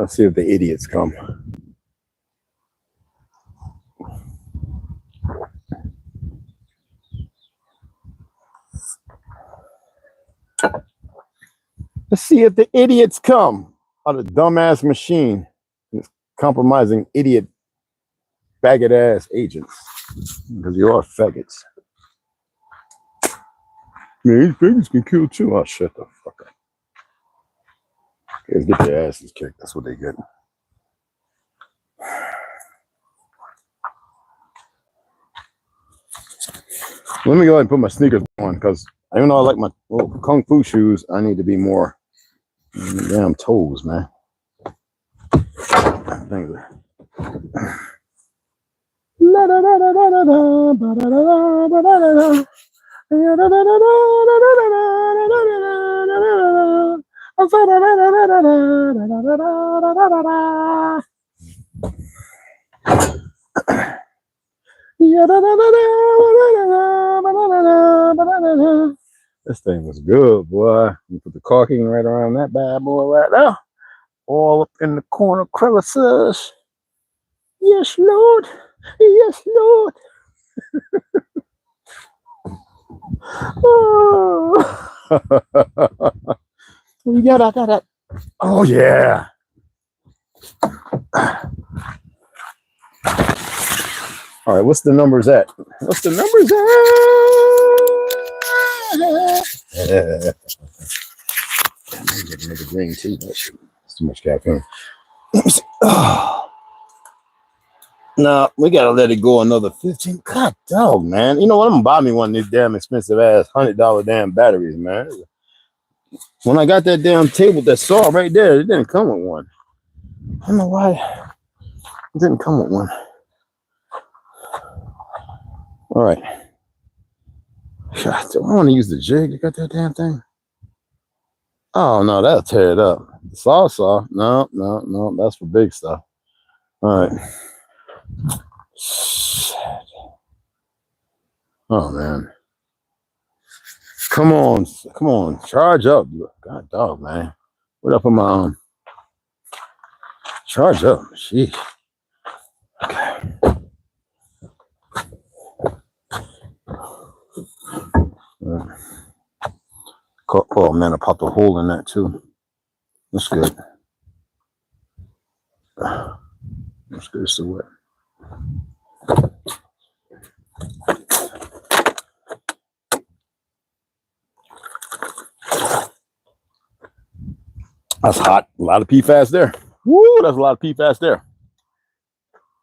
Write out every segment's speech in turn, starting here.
Let's see if the idiots come. Let's see if the idiots come. Out of dumbass machine. This compromising idiot faggot ass agents. Because you are faggots. Man, these faggots can kill too. Oh, shut the fuck up. Guys get their asses kicked. That's what they get. Let me go ahead and put my sneakers on because even though I like my little kung fu shoes, I need to be more damn toes, man. This thing was good, boy. You put the caulking right around that bad boy right there. All up in the corner crevices. Yes, Lord. Yes, Lord. Oh. We got that. Oh, yeah. All right, what's the numbers at? What's the numbers at? I'm gonna get another green tea. That's too much caffeine. No, we gotta let it go another 15. God dog, man. You know what? I'm gonna buy me one of these damn expensive ass $100 damn batteries, man. When I got that damn table that saw right there, it didn't come with one. I don't know why it didn't come with one. All right. God, do I want to use the jig to got that damn thing? Oh no, that'll tear it up. The saw. No, that's for big stuff. All right. Oh man. Come on, charge up. God dog, man. What up on my arm? Charge up. Sheesh. Okay. Oh man, I popped a hole in that too. That's good. That's good. It's still wet. That's hot. A lot of PFAS there. Woo, that's a lot of PFAS there.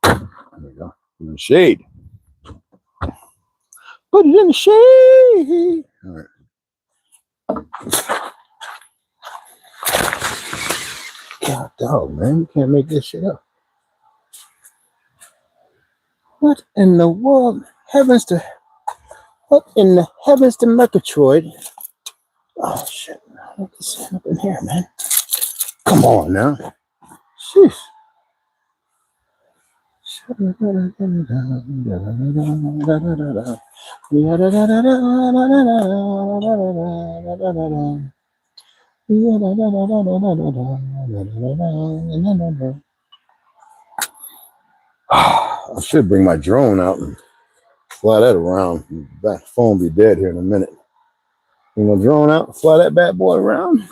There we go. In the shade. Put it in the shade. All right. God dog, man. You can't make this shit up. What in the world? What in the heavens to Murgatroyd? Oh shit. What is up in here, man? Come on now. Sheesh. I should bring my drone out and fly that around. That phone be dead here in a minute. Bring my drone out and fly that bad boy around.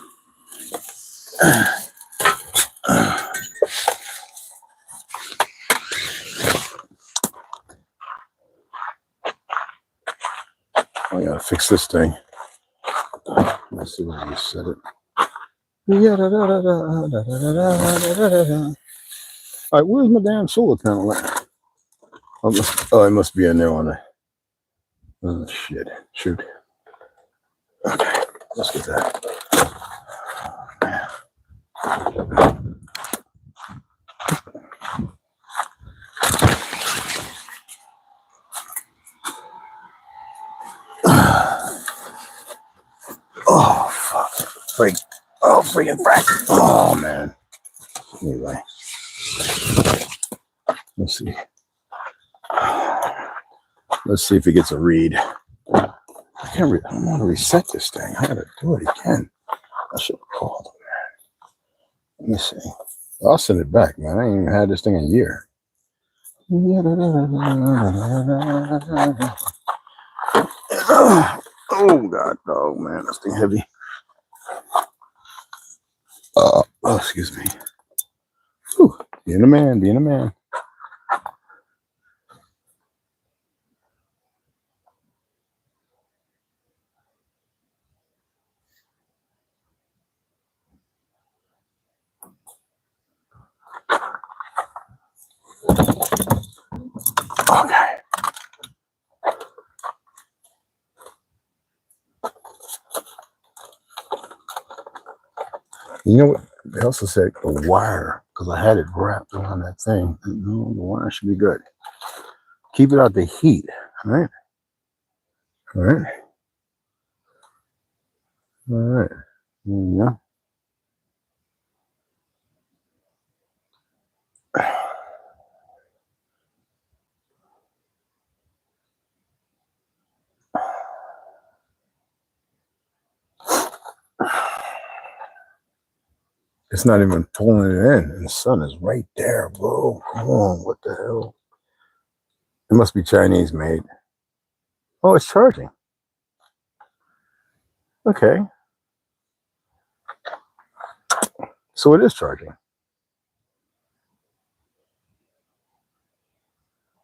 I gotta fix this thing. Let's see where you set it. All right, where's my damn solar panel at? Oh, it must be in there on the. Oh shit! Shoot. Okay, let's get that. Oh fuck! Freak! Oh freaking frack! Oh man! Anyway, let's see. Let's see if it gets a read. I don't want to reset this thing. I gotta do it again. I should have called. Let me see. I'll send it back, man. I ain't even had this thing in a year. Oh God, dog, man, this thing heavy. Oh, excuse me. Whew. Being a man, being a man. Okay. You know what? They also said the wire, because I had it wrapped around that thing. No, the wire should be good. Keep it out the heat. All right. All right. All right. Yeah. It's not even pulling it in, and the sun is right there, bro. Come on, what the hell? It must be Chinese made. Oh, it's charging. Okay. So it is charging.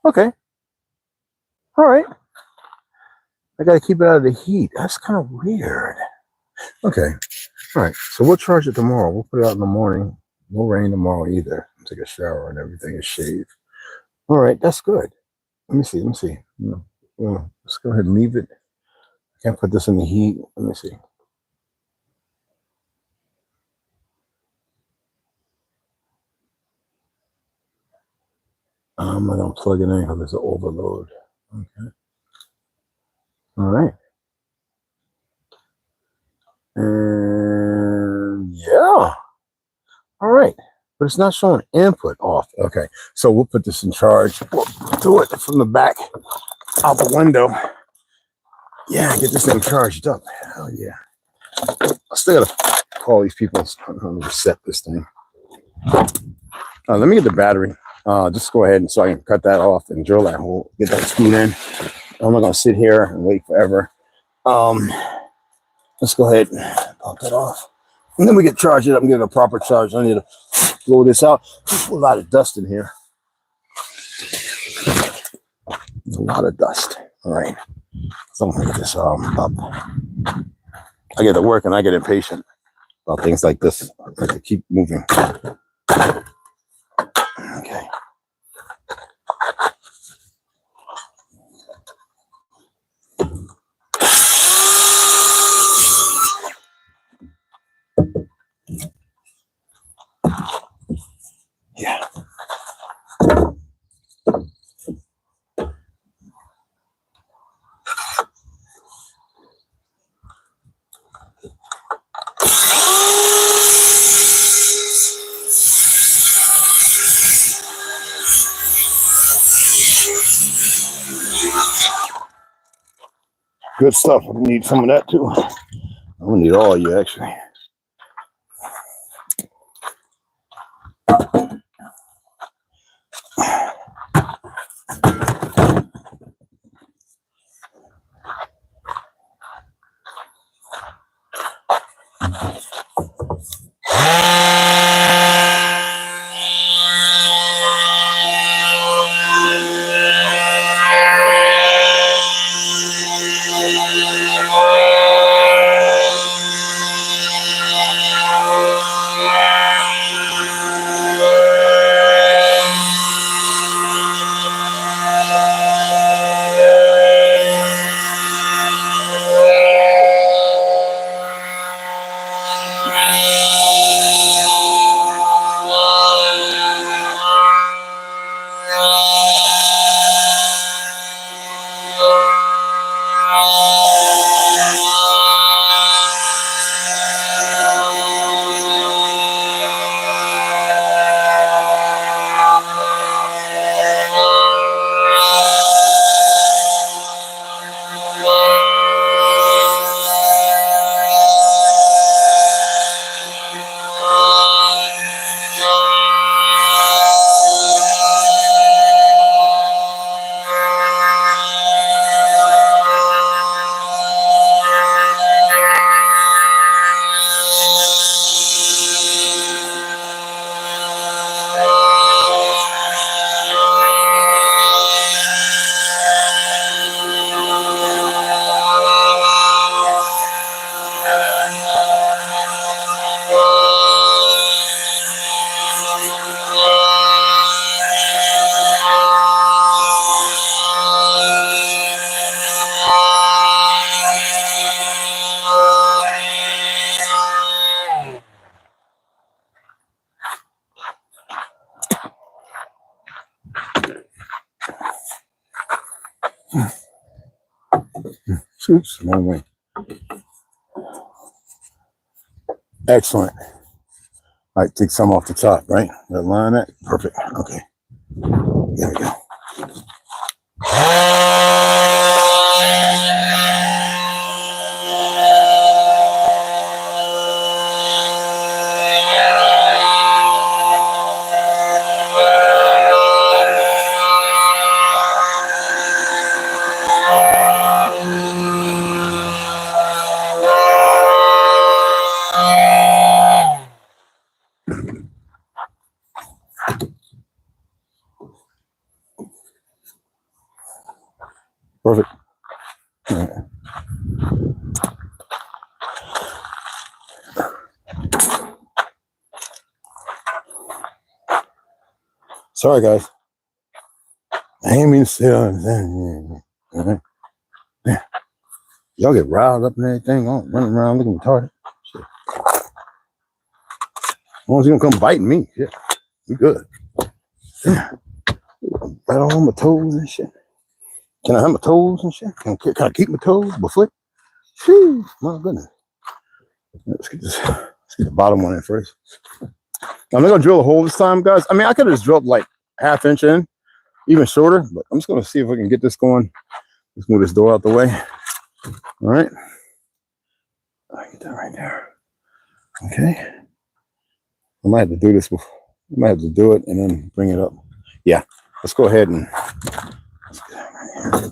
Okay. All right. I got to keep it out of the heat. That's kind of weird. Okay. All right. So we'll charge it tomorrow. We'll put it out in the morning. No rain tomorrow either. Take a shower and everything and shave. All right. That's good. Let me see. Let me see. Let's go ahead and leave it. I can't put this in the heat. Let me see. I'm not going to plug it in because it's an overload. Okay. All right. And yeah. All right. But it's not showing input off. Okay. So we'll put this in charge. We'll do it from the back out the window. Yeah, get this thing charged up. Hell yeah. I still got to call these people and reset this thing. Let me get the battery. Just go ahead and so I can cut that off and drill that hole, get that screwed in. I'm not going to sit here and wait forever. Let's go ahead and pop that off. And then we can charge it up and get a proper charge. I need to blow this out. There's a lot of dust in here. There's a lot of dust. All right. So I'm going to get this up. I get to work and I get impatient about things like this. I have to keep moving. Okay. Yeah. Good stuff. I need some of that too. I'm gonna need all of you actually. Oops, wrong way. Excellent. All right, take some off the top, right? That line that? Perfect. Okay. There we go. Perfect. All right. Sorry, guys. I ain't mean to say that. Yeah. Y'all get riled up and everything, running around looking retarded. Shit. As long as you don't come biting me, yeah, we good. Yeah. Right on my toes and shit. Can I have my toes and shit? Can I keep my toes, my foot? Whew, my goodness. Let's get the bottom one in first. I'm not gonna drill a hole this time, guys. I mean, I could have just drilled like ½ inch in, even shorter, but I'm just gonna see if we can get this going. Let's move this door out the way. All right. I get that right there. Okay. I might have to do this before. I might have to do it and then bring it up. Yeah. Let's go ahead and let's get that right here.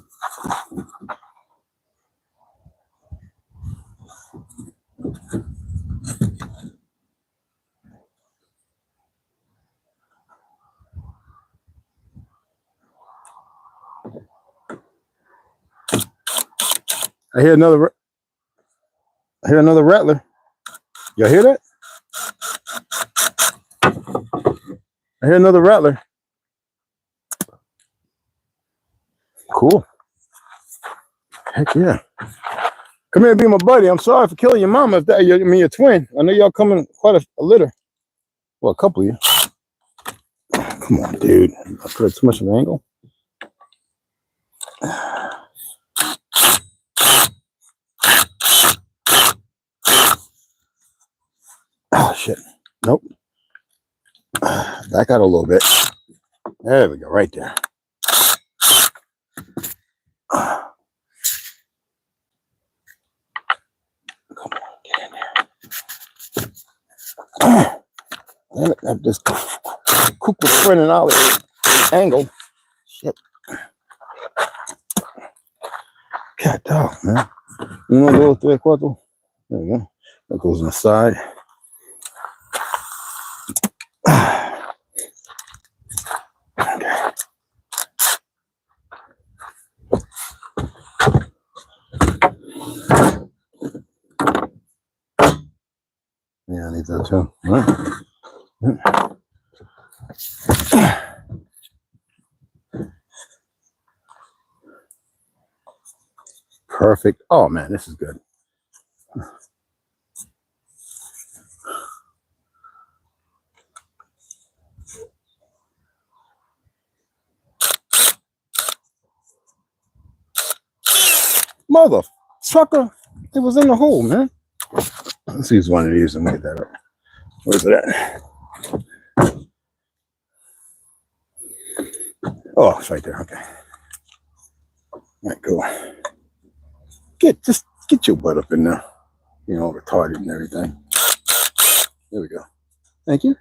I hear another rattler. Y'all hear that? I hear another rattler. Cool. Heck yeah. Come here and be my buddy. I'm sorry for killing your mama. If that, I mean your twin. I know y'all coming quite a litter. Well, a couple of you. Come on, dude. I put too much of an angle. Oh shit. Nope. Back out a little bit. There we go, right there. Come on, get in there. Damn it, I just cook with friend and olive angle. Shit. God dog, man. 1, 2, 3, 4. There we go. That goes on the side. Okay. Yeah, I need that too. All right. Perfect. Oh man, this is good. Mother sucker, it was in the hole, man. Let's use one of these and get that up. Where's it at? Oh, it's right there. Okay. All right, cool. Just get your butt up in there. You know, retarded and everything. There we go. Thank you.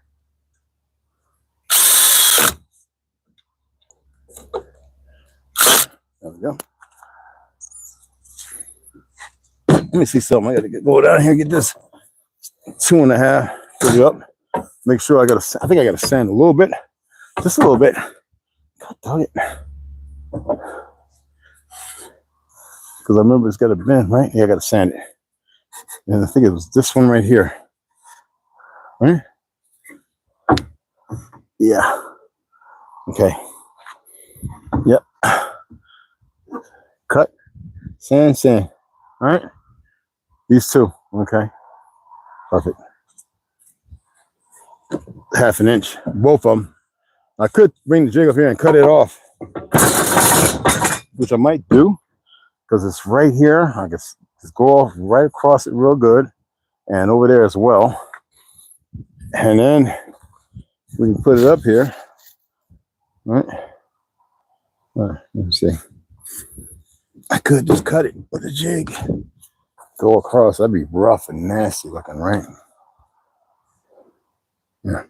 There we go. Let me see something. I gotta go down here and get this 2.5. Put it up. Make sure I think I gotta sand a little bit. Just a little bit. God dang it. Because I remember it's got a bend, right? Yeah, I gotta sand it. And I think it was this one right here. Right? Yeah. Okay. Yep. Cut. Sand. All right. These two. Okay. Perfect. ½ inch. Both of them. I could bring the jig up here and cut it off, which I might do. because it's right here. I can just go off right across it real good, and over there as well. And then we can put it up here. All right, let me see. I could just cut it with a jig. Go across. That'd be rough and nasty looking, right? Yeah.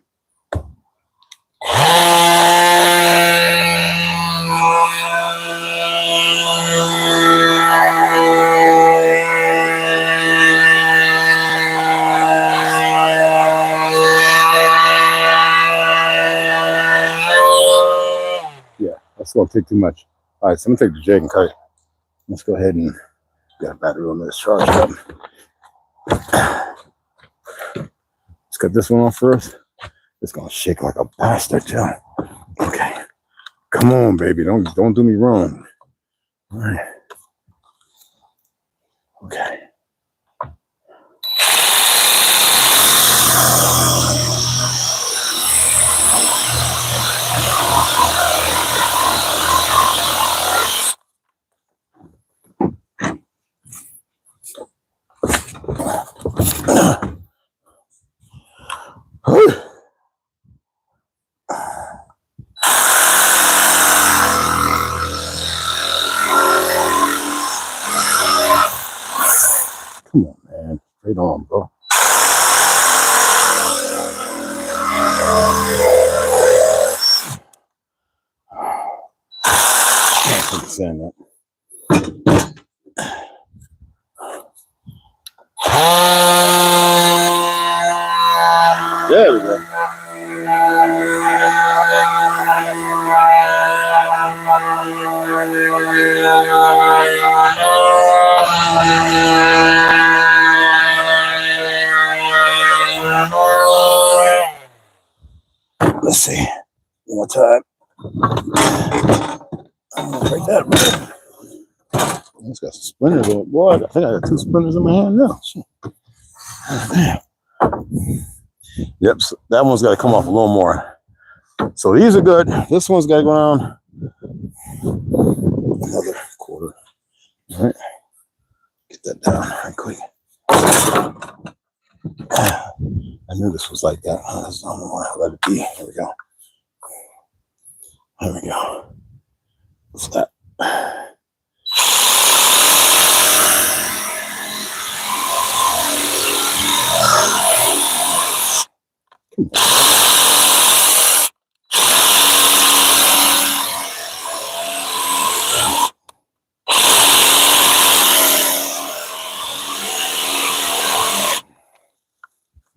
Yeah, that's gonna take too much. All right, so I'm gonna take the jig and cut it. Let's go ahead and get a battery on this charge up. Let's cut this one off first. It's gonna shake like a bastard, Joe. Okay. Come on, baby. Don't do me wrong. All right. Okay. Come on, man. Right on, bro. Can't stand that. There we go. Let's see. One more time. I'm gonna break that right. It's got some splinters on it. Boy, I think I got 2 splinters in my hand now. Damn. Yep, so that one's got to come off a little more. So these are good. This one's got to go down another quarter. All right, get that down right quick. I knew this was like that. I don't know why I let it be. There we go. There we go. What's that?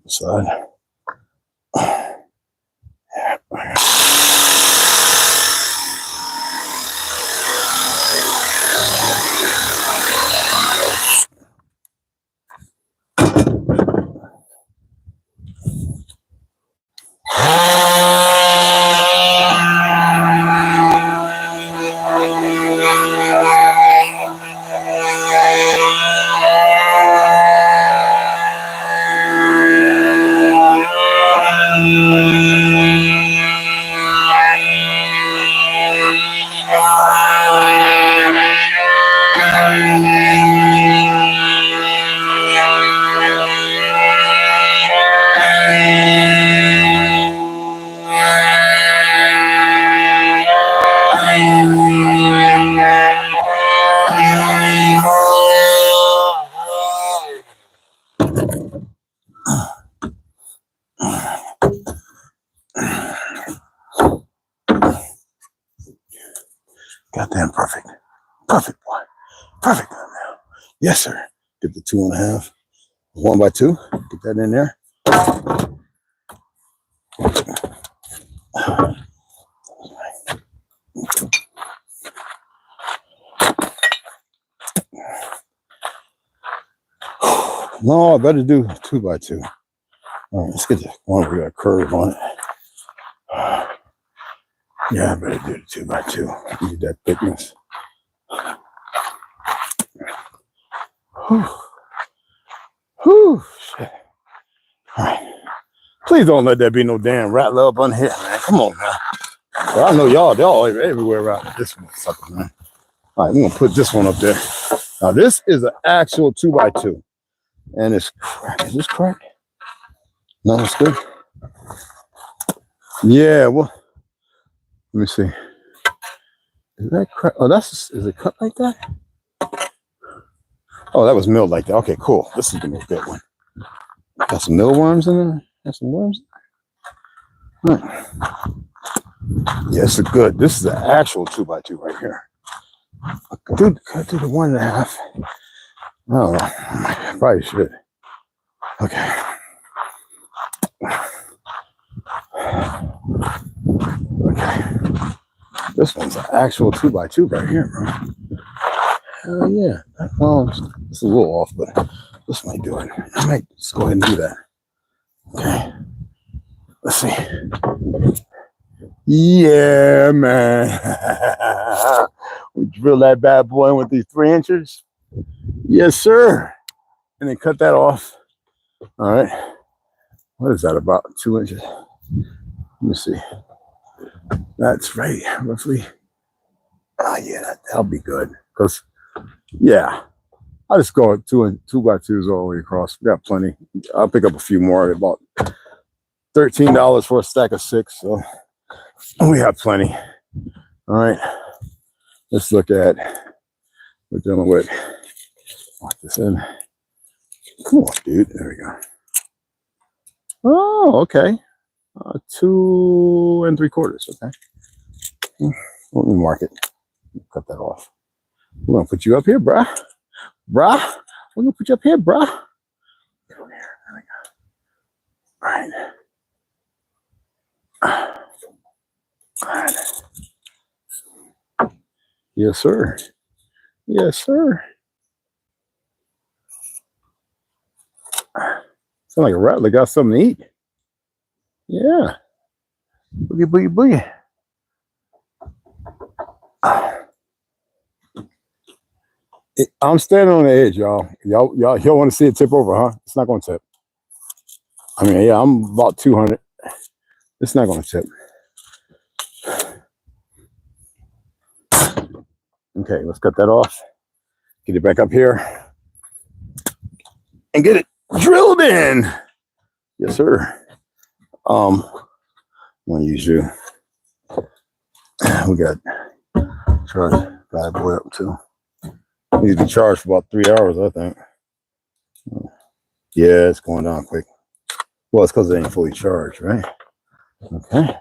Side. Goddamn perfect. Perfect, boy. Perfect. Yes, sir. Get the 2.5. 1 by 2. Get that in there. No, I better do 2 by 2. All right, let's get the one we got a curve on it. Yeah, I better do the 2 by 2. Need that thickness. Whew. Whew. Shit. All right. Please don't let there be no damn rattler up on here, man. Come on, man. Well, I know y'all everywhere around this one sucker, man. All right, we're gonna put this one up there. Now this is an actual 2x2, and it's crack. Is this crack? No, it's good. Yeah. Well, let me see. Is that crack? Oh, is it cut like that? Oh, that was milled like that. Okay, cool. This is gonna be a good one. Got some millworms in there. Got some worms. Right. Yeah, this is good. This is the actual 2x2 right here. Dude, could I do the 1.5? Oh, I probably should. Okay. Okay. This one's an actual 2x2 right here, bro. Hell yeah. Well, it's a little off, but this might do it. I might just go ahead and do that. Okay. Let's see. Yeah, man. We drill that bad boy with these 3 inches. Yes, sir. And then cut that off. All right. What is that, about 2 inches? Let me see. That's right, roughly. Oh, yeah, that'll be good. Because, yeah, I'll just go with 2x2s all the way across. We got plenty. I'll pick up a few more. About $13 for a stack of 6. So we have plenty. All right. Let's look at we're dealing with. Lock this in. Come on, dude. There we go. Oh, okay. 2 3/4. Okay. Let me mark it. Cut that off. We're gonna put you up here, bruh. Bruh. We're gonna put you up here, bruh. Get over here. There we go. All right. All right. Yes, sir. Yes, sir. Sound like a rattler got something to eat. Yeah. Boogie, boogie, boogie. I'm standing on the edge, y'all. Y'all want to see it tip over, huh? It's not going to tip. I mean, yeah, I'm about 200. It's not going to tip. Okay, let's cut that off. Get it back up here. And get it drilled in. Yes, sir. I'm going to use you. We got charge bad boy up too. Needs to be charged for about 3 hours, I think. Yeah, it's going down quick. Well, it's because it ain't fully charged, right? Okay.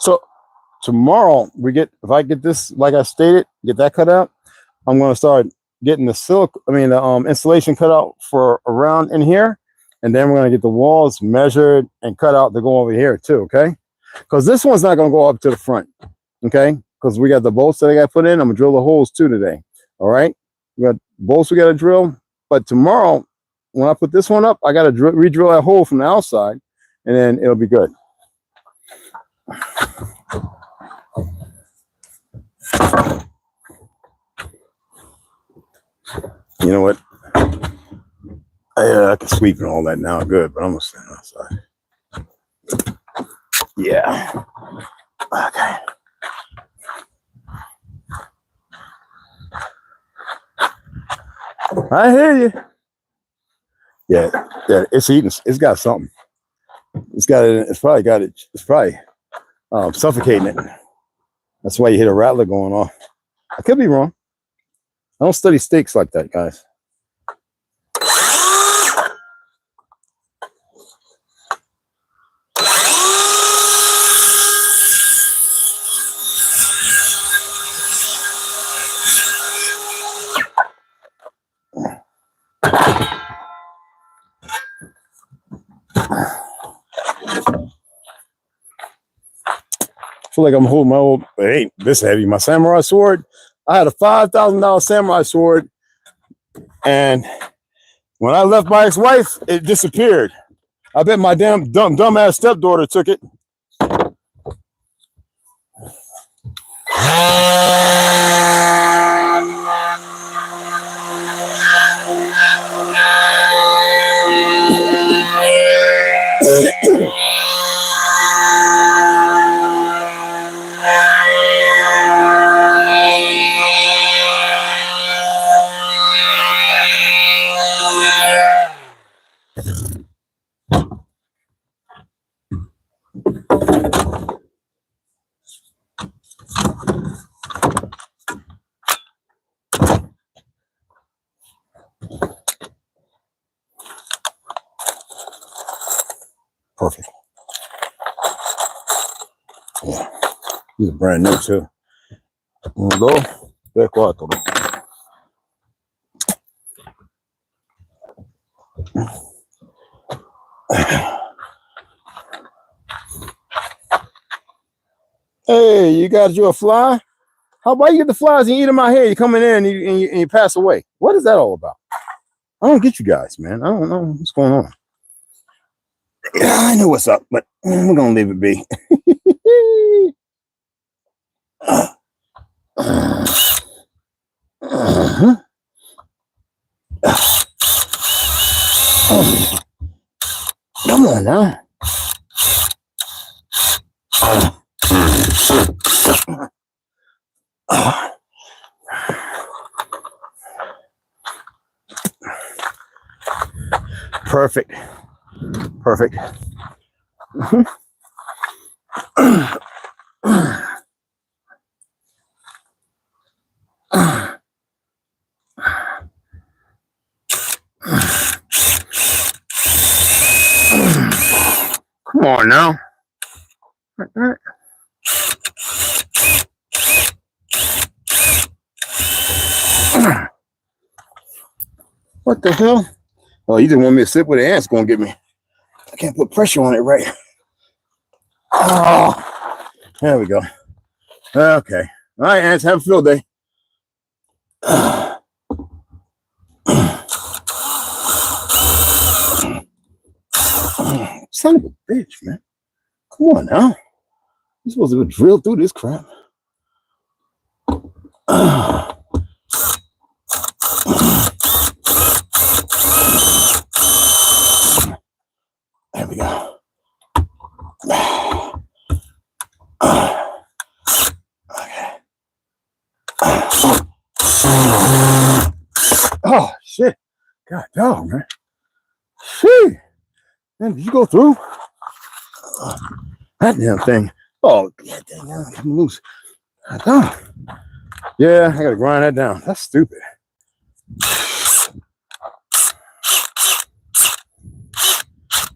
So tomorrow if I get this, like I stated, get that cut out, I'm going to start getting the insulation cut out for around in here. And then we're going to get the walls measured and cut out to go over here too, okay? Because this one's not going to go up to the front, okay? Because we got the bolts that I got to put in. I'm going to drill the holes too today, all right? We got bolts we got to drill. But tomorrow, when I put this one up, I got to re-drill that hole from the outside, and then it'll be good. You know what? I can sweep and all that now, good, but I'm gonna stand outside. Yeah. Okay. I hear you. Yeah, it's eating. It's got something. It's probably got it. It's probably suffocating it. That's why you hear a rattler going off. I could be wrong. I don't study steaks like that, guys. I feel like I'm holding my old, it ain't this heavy, my samurai sword. I had a $5,000 samurai sword, and when I left my ex-wife, it disappeared. I bet my dumbass stepdaughter took it. Perfect. Yeah. These are brand new too. 1, 2, 3, 4. Hey, you got you a fly? How about you get the flies and eat them out here? You come in there and you pass away. What is that all about? I don't get you guys, man. I don't know what's going on. Yeah, I know what's up, but we're gonna leave it be. Come on now. Perfect. Perfect. Come on now. What the hell? Oh, you just want me to sit where the ant's gonna get me. I can't put pressure on it right. Oh, there we go. Okay. All right, ants, have a field day. Son of a bitch, man. Come on now. You're supposed to drill through this crap. There we go. Okay. Oh, shit. God dog, man. Shit. Man, did you go through? That damn thing. Oh, yeah, dang, I'm loose. Yeah, I gotta grind that down. That's stupid.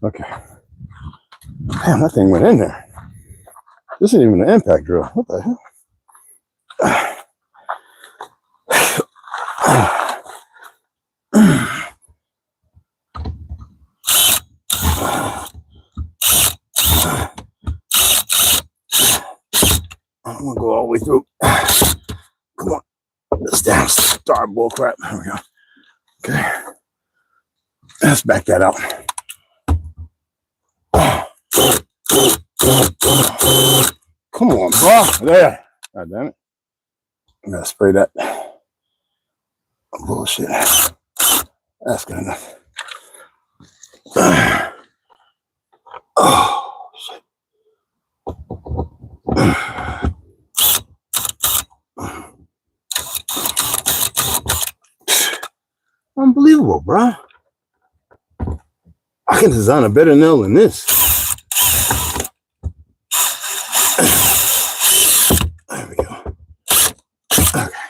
Okay. Damn, that thing went in there. This isn't even an impact drill. What the hell? I'm gonna go all the way through. Come on. This damn star bull crap. There we go. Okay. Let's back that out. Come on, bro. There. God damn it. I'm gonna spray that. Bullshit. That's good enough. Oh, shit. Unbelievable, bro. I can design a better nail than this. There we go. Okay.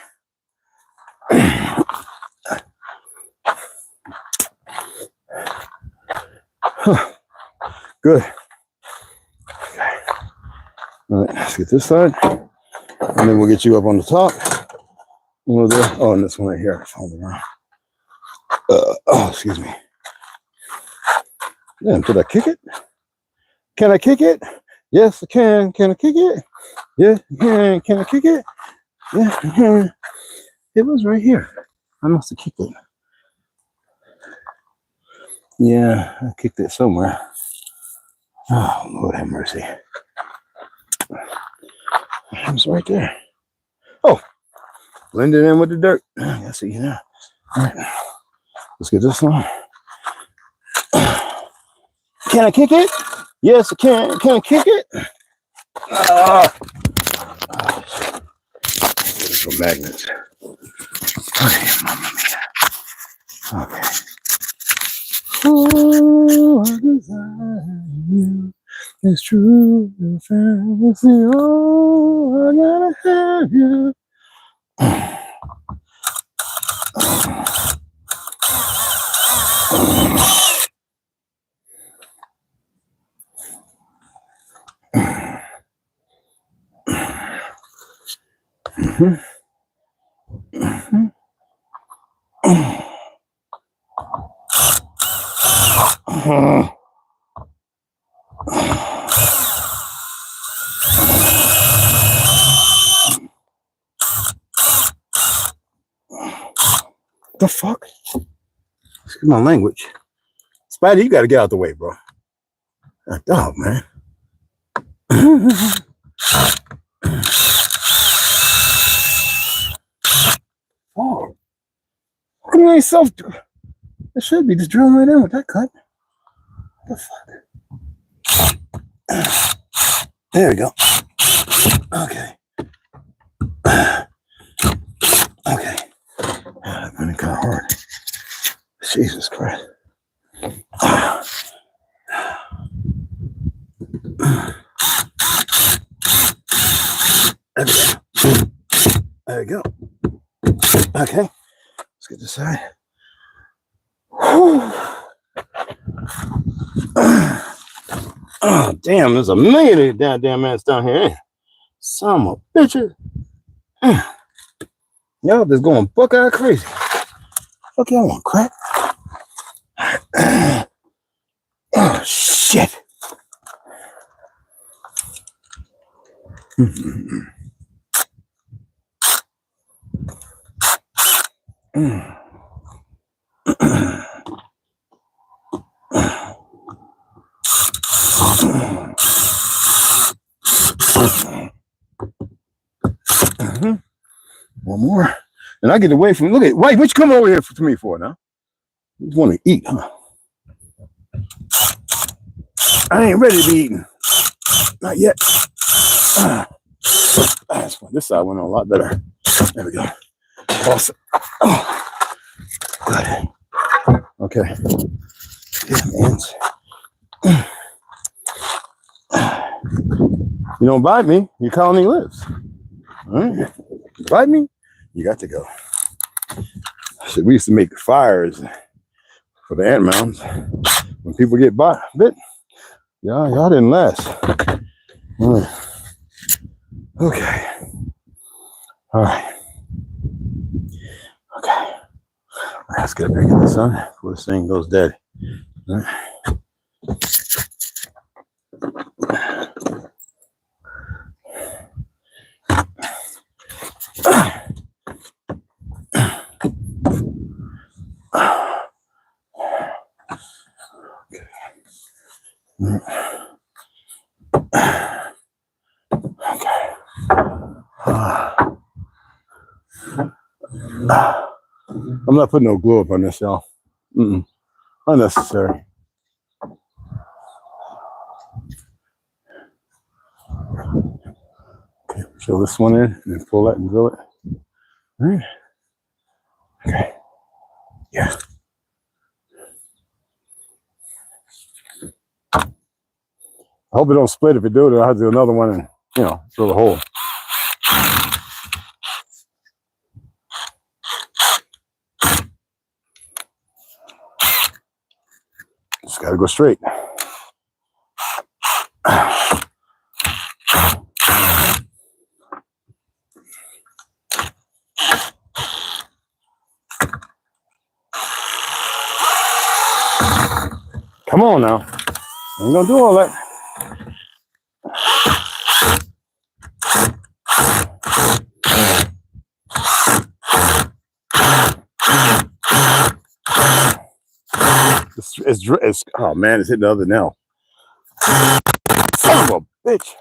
Good. Okay. All right, let's get this side. And then we'll get you up on the top. Oh, and this one right here. Hold around. Oh, excuse me. Damn, did I kick it? Can I kick it? Yes, I can. Can I kick it? Yeah, I can. Can I kick it? Yeah, I can. It was right here. I must have kicked it. Yeah, I kicked it somewhere. Oh, Lord have mercy. It was right there. Oh, blended in with the dirt. I see you now. All right, let's get this one. Can I kick it? Yes, I can. Can I kick it? For magnets. Okay, mamma mia. Okay. Oh, I desire you. It's true, your fantasy. Oh, I gotta have you. The fuck? Excuse my language. Spidey, you gotta get out the way, bro. That dog, man. Oh. You ain't self. It should be just drilling right in with that cut. What the fuck? There we go. Okay. Okay. That been kind of hard. Jesus Christ. There we go. Okay. Let's get this side. Oh, damn, there's a million of damn ants down here. Son of a bitch. Y'all just going buck-eyed crazy. Fuck y'all want, crack? Oh, shit. One more. And I get away from, look at, wait, what you coming over here to me for now? You just want to eat, huh? I ain't ready to be eaten. Not yet. This side went on a lot better. There we go. Awesome. Oh, good. Okay. Damn ants. You don't bite me, your colony lives. All right. You bite me, you got to go. So we used to make fires for the ant mounds. When people get bit, y'all didn't last. All right. Okay. All right. Okay. Let's get back in the sun before this thing goes dead. All right. I'm not putting no glue up on this, y'all. Unnecessary. Okay, fill this one in and then pull that and drill it. All right. Okay. Yeah. I hope it don't split. If it do, then I'll have to do another one and, drill a hole. Just gotta go straight. Come on now. I ain't gonna do all that. It's oh man, it's hitting the other nail. Son of a bitch.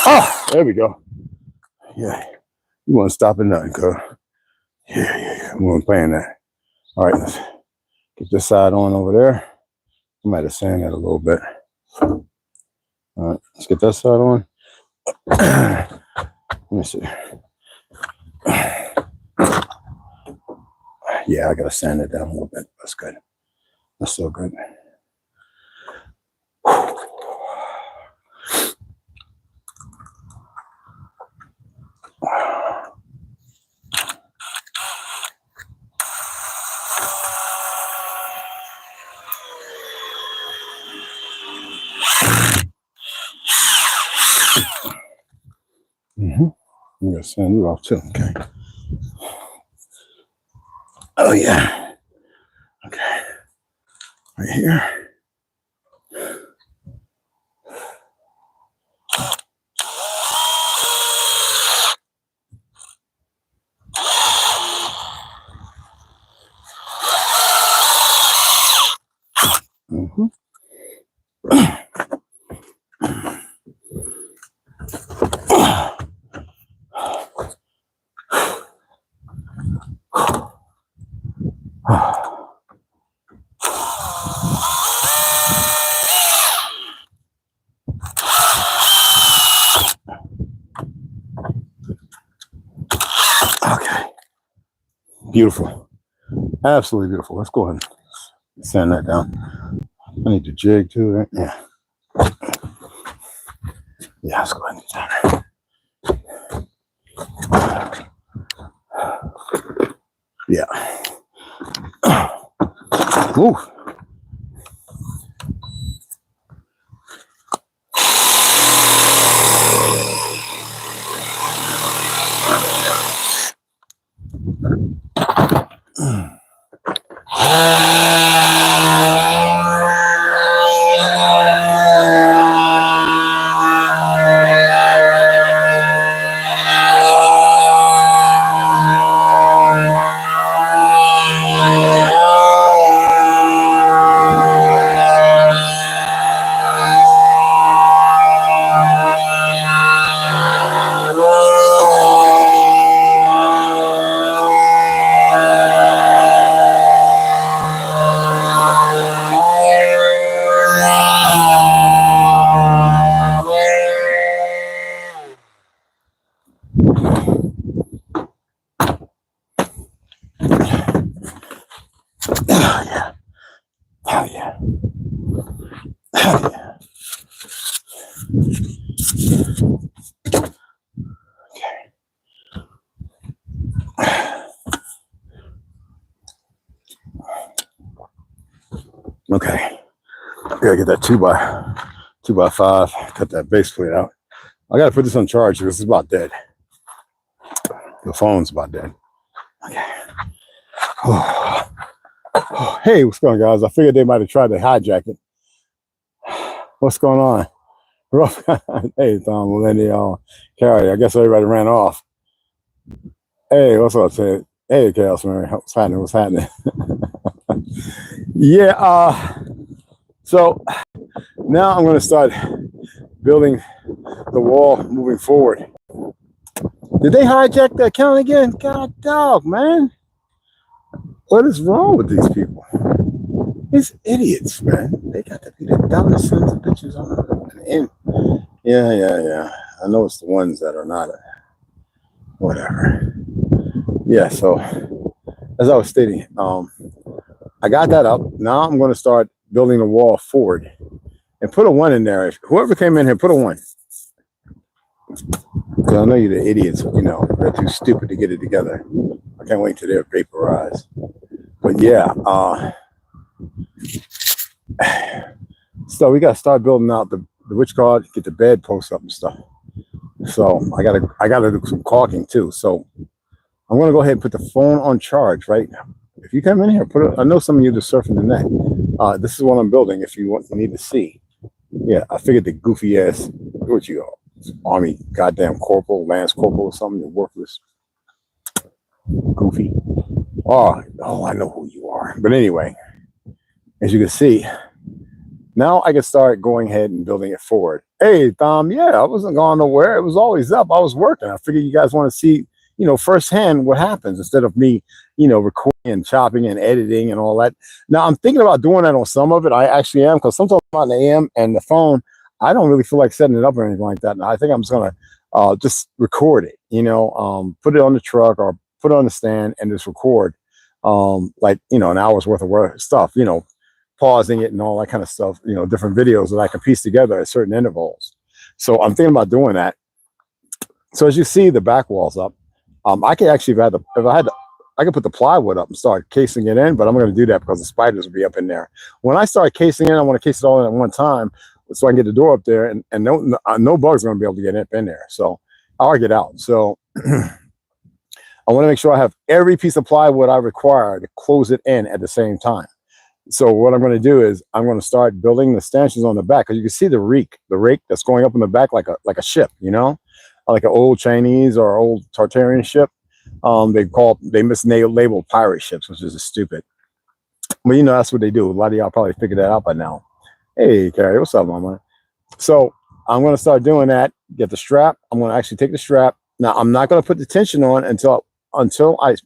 Oh, there we go. Yeah. You want to stop at nothing, cuz. Yeah. We weren't playing that. All right, let's get this side on over there. I might have sand that a little bit. All right, let's get that side on. Let me see. Yeah, I gotta sand it down a little bit. That's good. That's so good. I'm gonna send you off too. Okay. Oh yeah. Okay. Right here. Mm-hmm. Okay. Beautiful. Absolutely beautiful. Let's go ahead and sand that down. I need to jig too, right? Yeah. Yeah, let's go ahead and do that. Yeah. Ooh. Yeah. Hell yeah. Hell yeah. Okay. I gotta get that 2x5, cut that base plate out. I gotta put this on charge because it's about dead. The phone's about dead. Okay. Oh. Oh. Hey, what's going on, guys? I figured they might have tried to hijack it. What's going on? Rough. Hey, Tom, Millennial, Carrie. I guess everybody ran off. Hey, what's up, Ted? Hey, Chaos Mary. What's happening? What's happening? Yeah. So now I'm going to start building the wall moving forward. Did they hijack that account again? God dog, man. What is wrong with these people? These idiots, man. They got to be the dumbest sons of bitches on the end. Yeah. I know it's the ones that are not. Whatever. Yeah, so as I was stating, I got that up. Now I'm going to start building a wall forward and put a 1 in there. If whoever came in here, put a 1. Because I know you're the idiots, you know, they're too stupid to get it together. I can't wait till they're vaporized. But yeah, so we got to start building out the witch guard, get the bed posts up and stuff. So I gotta do some caulking too. So I'm gonna go ahead and put the phone on charge right now. If you come in here, I know some of you just surfing the net. This is what I'm building. If you need to see, yeah, I figured the goofy ass, what you are, Army goddamn corporal, Lance Corporal or something, you're worthless, goofy. Oh, I know who you are. But anyway, as you can see, now I can start going ahead and building it forward. Hey, Tom, yeah, I wasn't going nowhere. It was always up. I was working. I figured you guys want to see, you know, firsthand what happens instead of me, you know, recording and chopping and editing and all that. Now, I'm thinking about doing that on some of it. I actually am, because sometimes on the AM and the phone, I don't really feel like setting it up or anything like that. And I think I'm just going to just record it, you know, put it on the truck or put it on the stand and just record, like, you know, an hour's worth of stuff, you know, pausing it and all that kind of stuff, you know, different videos that I can piece together at certain intervals. So I'm thinking about doing that. So as you see, the back wall's up. I could actually, I could put the plywood up and start casing it in, but I'm going to do that because the spiders will be up in there. When I start casing in, I want to case it all in at one time so I can get the door up there, and no bugs are going to be able to get up in there. So I'll get out. So I want to make sure I have every piece of plywood I require to close it in at the same time. So what I'm going to do is I'm going to start building the stanchions on the back, because you can see the rake that's going up in the back like a ship, you know, like an old Chinese or old Tartarian ship. They mislabeled pirate ships, which is stupid. But you know, that's what they do. A lot of y'all probably figured that out by now. Hey, Carrie, what's up, mama? So I'm going to start doing that. Get the strap. I'm going to actually take the strap. Now I'm not going to put the tension on until I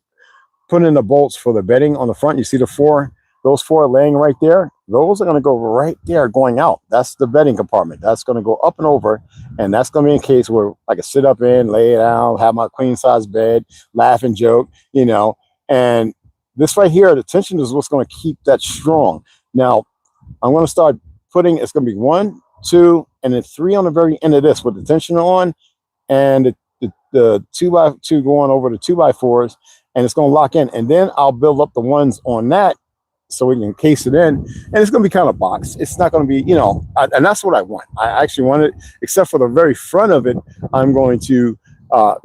put in the bolts for the bedding on the front. You see the four. Those four laying right there, those are going to go right there going out. That's the bedding compartment. That's going to go up and over, and that's going to be in case where I can sit up in, lay it down, have my queen size bed, laugh and joke, you know. And this right here, the tension is what's going to keep that strong. Now, I'm going to start putting, it's going to be 1, 2, and then 3 on the very end of this with the tension on, and the 2x2 going over the 2x4s, and it's going to lock in. And then I'll build up the ones on that, so we can case it in, and it's going to be kind of boxed. It's not going to be, you know, and that's what I want. I actually want it, except for the very front of it, I'm going to,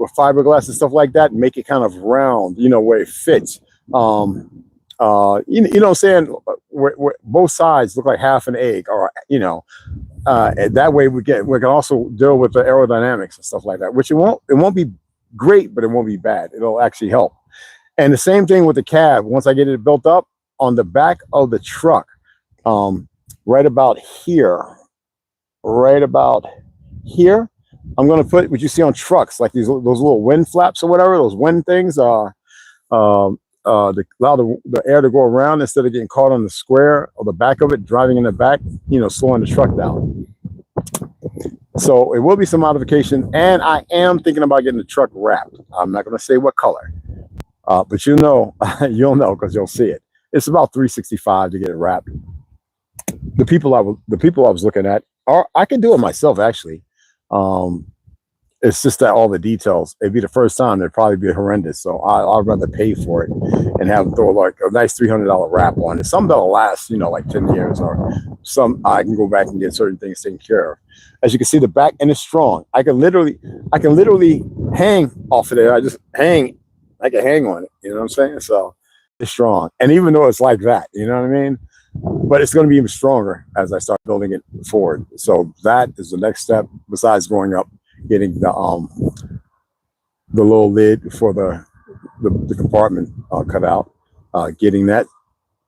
with fiberglass and stuff like that, make it kind of round, you know, where it fits. You know what I'm saying? Where both sides look like half an egg, or, you know, that way we can also deal with the aerodynamics and stuff like that, which it won't be great, but it won't be bad. It'll actually help. And the same thing with the cab. Once I get it built up, on the back of the truck, right about here, I'm going to put what you see on trucks, like those little wind flaps or whatever, those wind things, to allow the air to go around instead of getting caught on the square or the back of it, driving in the back, you know, slowing the truck down. So it will be some modification, and I am thinking about getting the truck wrapped. I'm not going to say what color, but you'll know because you'll see it. It's about $365 to get it wrapped. The people I was looking at, I can do it myself actually. It's just that all the details, it'd be the first time, it'd probably be horrendous. So I'd rather pay for it and have them throw like a nice $300 wrap on it. Some that'll last, you know, like 10 years, or some I can go back and get certain things taken care of. As you can see, the back end is strong. I can literally hang off of there. I can hang on it. You know what I'm saying? So it's strong. And even though it's like that, you know what I mean? But it's going to be even stronger as I start building it forward. So that is the next step, besides going up, getting the little lid for the compartment cut out, getting that,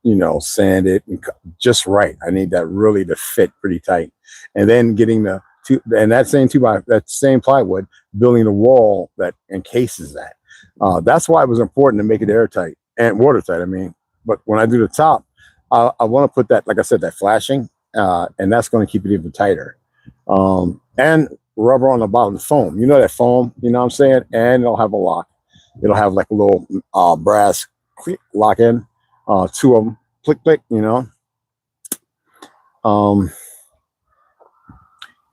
you know, sanded and just right. I need that really to fit pretty tight. And then getting that same plywood, building the wall that encases that. That's why it was important to make it airtight and watertight. I mean, but when I do the top, I want to put that, like I said, that flashing, and that's going to keep it even tighter. And rubber on the bottom, the foam. You know that foam, you know what I'm saying? And it'll have a lock. It'll have like a little brass lock in, 2 of them, click, click, you know.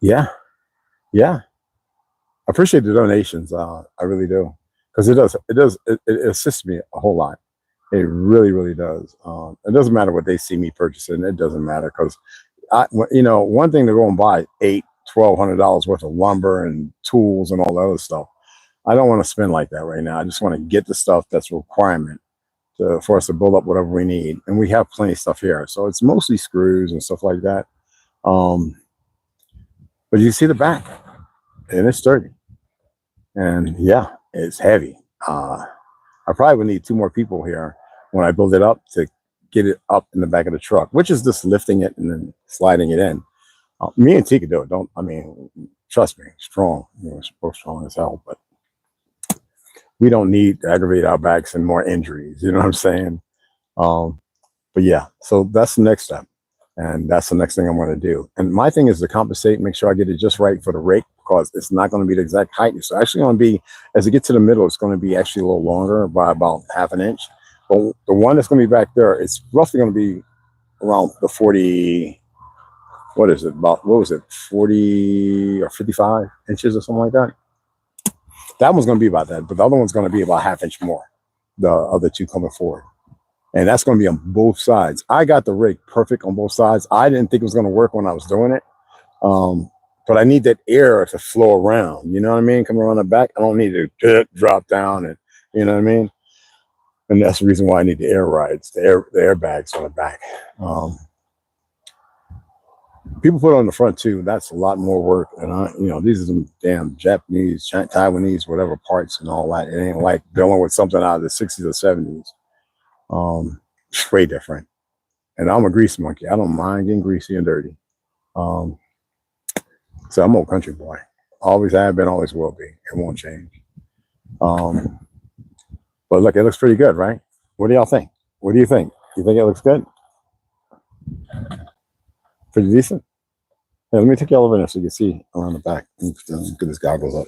Yeah. I appreciate the donations. I really do, because it assists me a whole lot. It really, really does. It doesn't matter what they see me purchasing. It doesn't matter, because you know, one thing to go and buy $1,200 worth of lumber and tools and all the other stuff. I don't want to spend like that right now. I just want to get the stuff that's a requirement for us to build up whatever we need. And we have plenty of stuff here. So it's mostly screws and stuff like that. But you see the back, and it's sturdy. And yeah, it's heavy. I probably would need 2 more people here when I build it up to get it up in the back of the truck, which is just lifting it and then sliding it in. Me and T could do it. Trust me, strong. You know, we're strong as hell, but we don't need to aggravate our backs and more injuries. You know what I'm saying? But yeah, so that's the next step. And that's the next thing I'm going to do. And my thing is to compensate, make sure I get it just right for the rake, because it's not going to be the exact height. It's actually going to be, as it gets to the middle, it's going to be actually a little longer by about ½ an inch. But the one that's going to be back there, it's roughly going to be around the 40, what is it, about, what was it, 40 or 55 inches or something like that. That one's going to be about that, but the other one's going to be about ½ inch more, the other 2 coming forward. And that's going to be on both sides. I got the rake perfect on both sides. I didn't think it was going to work when I was doing it. but I need that air to flow around. You know what I mean? Coming around the back, I don't need to drop down, and you know what I mean. And that's the reason why I need the air rides, the airbags on the back. People put it on the front too. That's a lot more work, and you know, these are some damn Japanese, Taiwanese, whatever parts and all that. It ain't like dealing with something out of the 60s or 70s. It's way different. And I'm a grease monkey. I don't mind getting greasy and dirty. So I'm an old country boy. Always have been, always will be. It won't change. But look, it looks pretty good, right? What do y'all think? What do you think? You think it looks good? Pretty decent? Yeah, let me take y'all over there so you can see around the back. Get this goggles up.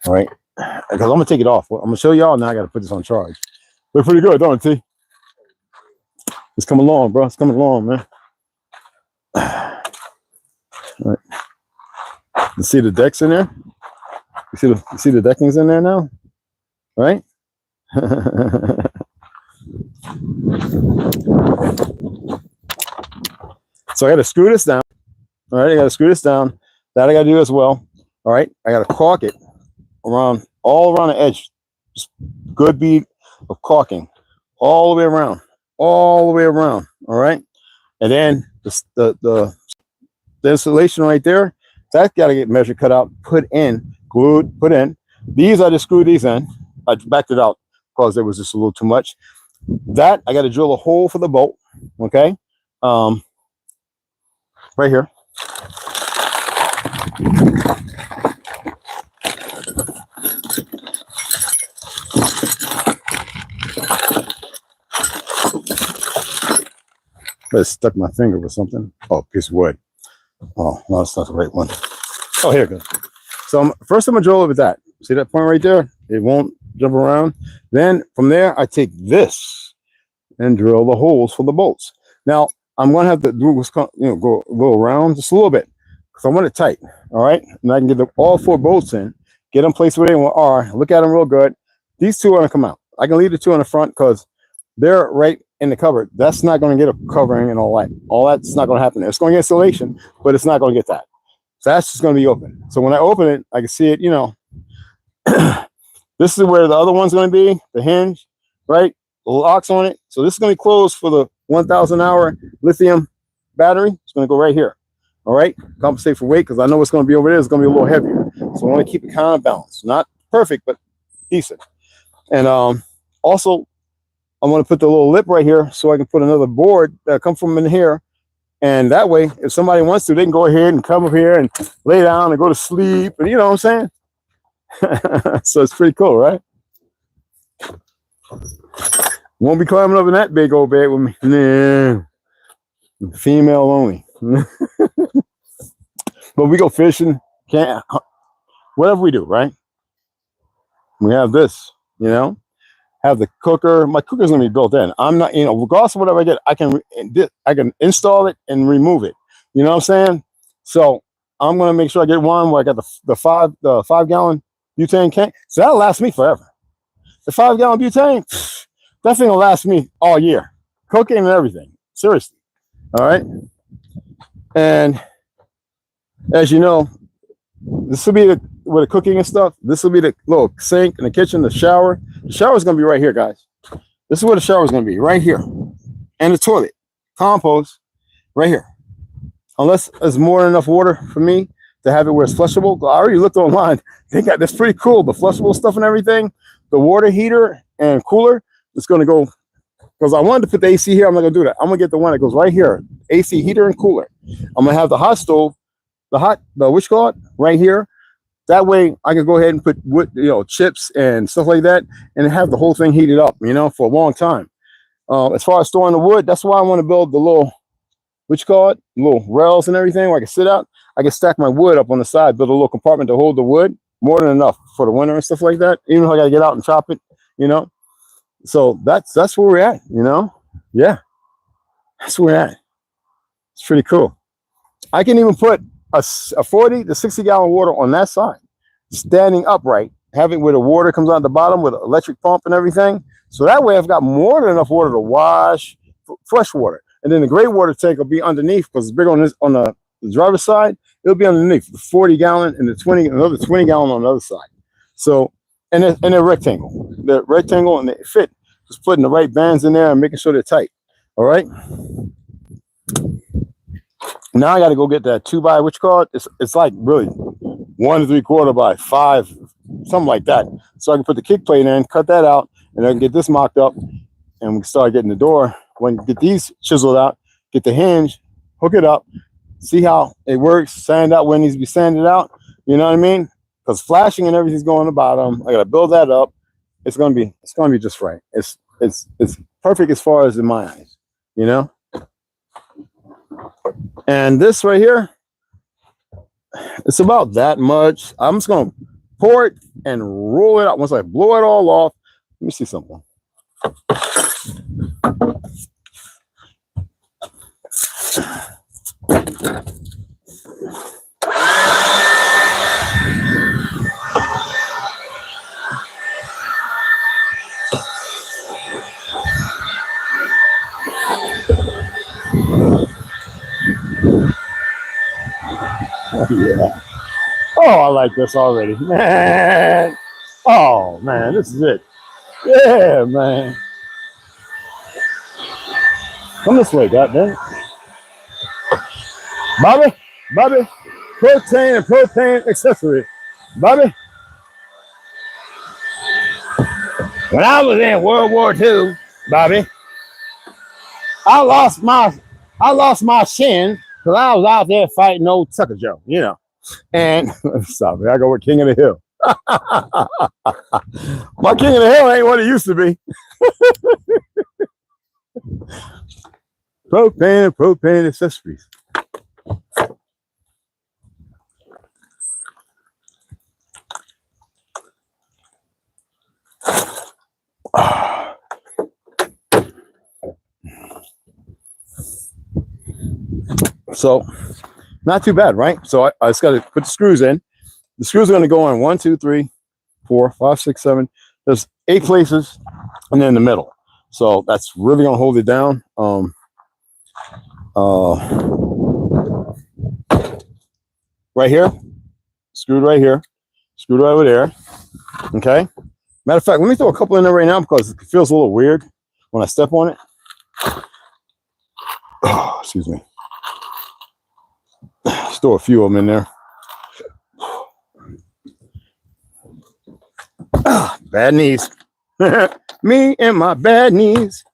All right? Because I'm going to take it off. I'm going to show y'all. Now I got to put this on charge. Look pretty good, don't it, T? It's coming along, bro. It's coming along, man. All right. You see the decks in there? You see the deckings in there now? All right? So I got to screw this down. All right, I got to screw this down. That I got to do as well. All right, I got to caulk it around, all around the edge. Just good bead of caulking all the way around, all the way around. All right, and then the insulation right there, that's got to get measured, cut out, put in, glued, put in. These I just screwed these in. I backed it out because there was just a little too much. That I got to drill a hole for the bolt. Okay, right here. I stuck my finger with something. Oh, piece of wood. Oh, no, it's not the right one. Oh, here it goes. So first I'm gonna drill it with that. See that point right there? It won't jump around. Then from there, I take this and drill the holes for the bolts. Now I'm gonna have to do what's called, go around just a little bit because I want it tight. All right, and I can get all 4 bolts in, get them placed where they are. Look at them real good. These 2 are gonna come out. I can leave the 2 on the front because they're right in the cupboard. That's not going to get a covering and all that. All that's not going to happen. It's going to get insulation, but it's not going to get that. So that's just going to be open. So when I open it, I can see it, this is where the other one's going to be, the hinge, right? The locks on it. So this is going to be closed for the 1,000 hour lithium battery. It's going to go right here. All right. Compensate for weight because I know it's going to be over there. It's going to be a little heavier. So I want to keep it kind of balanced. Not perfect, but decent. And also, I want to put the little lip right here so I can put another board that comes from in here. And that way, if somebody wants to, they can go ahead and come up here and lay down and go to sleep. And you know what I'm saying? So it's pretty cool, right? Won't be climbing up in that big old bed with me. Nah. Female only. But we go fishing, can't, whatever we do, right? We have this, have the cooker. My cooker's gonna be built in. I'm not, regardless of whatever I get, I can install it and remove it. You know what I'm saying? So I'm gonna make sure I get one where I got the 5 gallon butane tank. So that'll last me forever. The 5 gallon butane, that thing will last me all year. Cooking and everything. Seriously. All right. And as you know, this will be with the cooking and stuff. This will be the little sink in the kitchen, the shower. The shower is going to be right here, guys. This is where the shower is going to be, right here. And the toilet, compost, right here. Unless there's more than enough water for me to have it where it's flushable. I already looked online. They got this pretty cool, the flushable stuff and everything. The water heater and cooler is going to go, because I wanted to put the AC here. I'm not going to do that. I'm going to get the one that goes right here, AC heater and cooler. I'm going to have the hot stove, right here. That way I can go ahead and put wood, chips and stuff like that and have the whole thing heated up, for a long time. As far as storing the wood, that's why I want to build the little, little rails and everything where I can sit out. I can stack my wood up on the side, build a little compartment to hold the wood, more than enough for the winter and stuff like that. Even if I got to get out and chop it, So that's where we're at, Yeah, that's where we're at. It's pretty cool. I can even put a 40 to 60 gallon water on that side, standing upright, have it where the water comes out the bottom with an electric pump and everything. So that way I've got more than enough water to wash, fresh water. And then the gray water tank will be underneath because it's big on the driver's side. it'll be underneath the 40-gallon and the 20, another 20-gallon on the other side. So, and they're rectangle. They're rectangle and they fit. Just putting the right bands in there and making sure they're tight. All right. Now I got to go get that 2x, which card? It's like really 1 3/4 by 5, something like that. So I can put the kick plate in, cut that out, and I can get this mocked up, and we can start getting the door. When you get these chiseled out, get the hinge, hook it up, see how it works, sand out where it needs to be sanded out. You know what I mean? Because flashing and everything's going on the bottom. I got to build that up. It's gonna be just right. It's perfect as far as in my eyes. You know. And this right here, it's about that much. I'm just gonna pour it and roll it out. Once I blow it all off, let me see something. Yeah. Oh, I like this already, man. Oh man, this is it. Yeah, man. Come this way, goddamn. Bobby, protein and propane accessory. Bobby. When I was in World War II, Bobby, I lost my shin because I was out there fighting old Tucker Joe, you know. And stop it, I go with King of the Hill. My King of the Hill ain't what it used to be. Propane accessories. So not too bad, right? So I just got to put the screws in. The screws are going to go on 1 2 3 4 5 6 7. There's 8 places, and then in the middle. So that's really going to hold it down. Right here, screwed right here, screwed right over there. Okay. Matter of fact, let me throw a couple in there right now because it feels a little weird when I step on it. Oh, excuse me. Just throw a few of them in there. Bad knees. Me and my bad knees.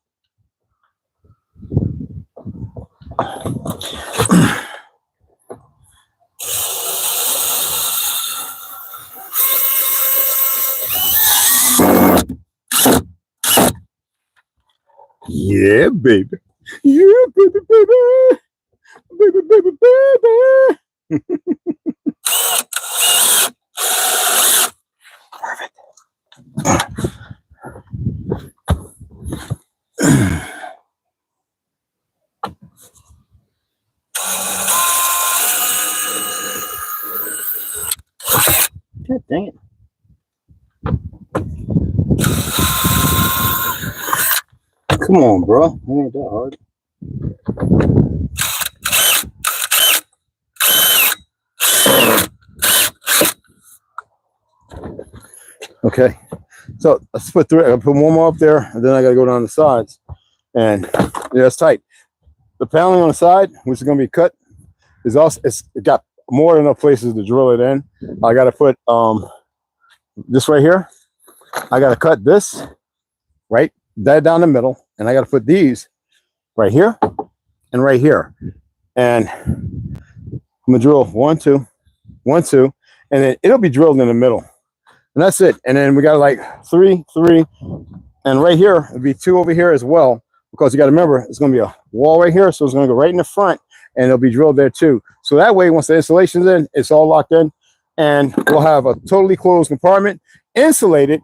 Yeah, baby. Yeah, baby, baby. Baby, baby, baby. Perfect. God dang it. Come on, bro. It ain't that hard. Okay, so let's put 3. I gotta put one more up there, and then I gotta go down the sides, and yeah, it's tight. The paneling on the side, which is gonna be cut, is also it got more than enough places to drill it in. I gotta put this right here. I gotta cut this right that down the middle, and I gotta put these right here and right here, and I'm gonna drill 1 2 1 2, and then it'll be drilled in the middle. And that's it. And then we got like 3 3, and right here it'll be 2 over here as well, because you got to remember it's going to be a wall right here, so it's going to go right in the front, and it'll be drilled there too. So that way, once the installation's in, it's all locked in, and we'll have a totally closed compartment, insulated,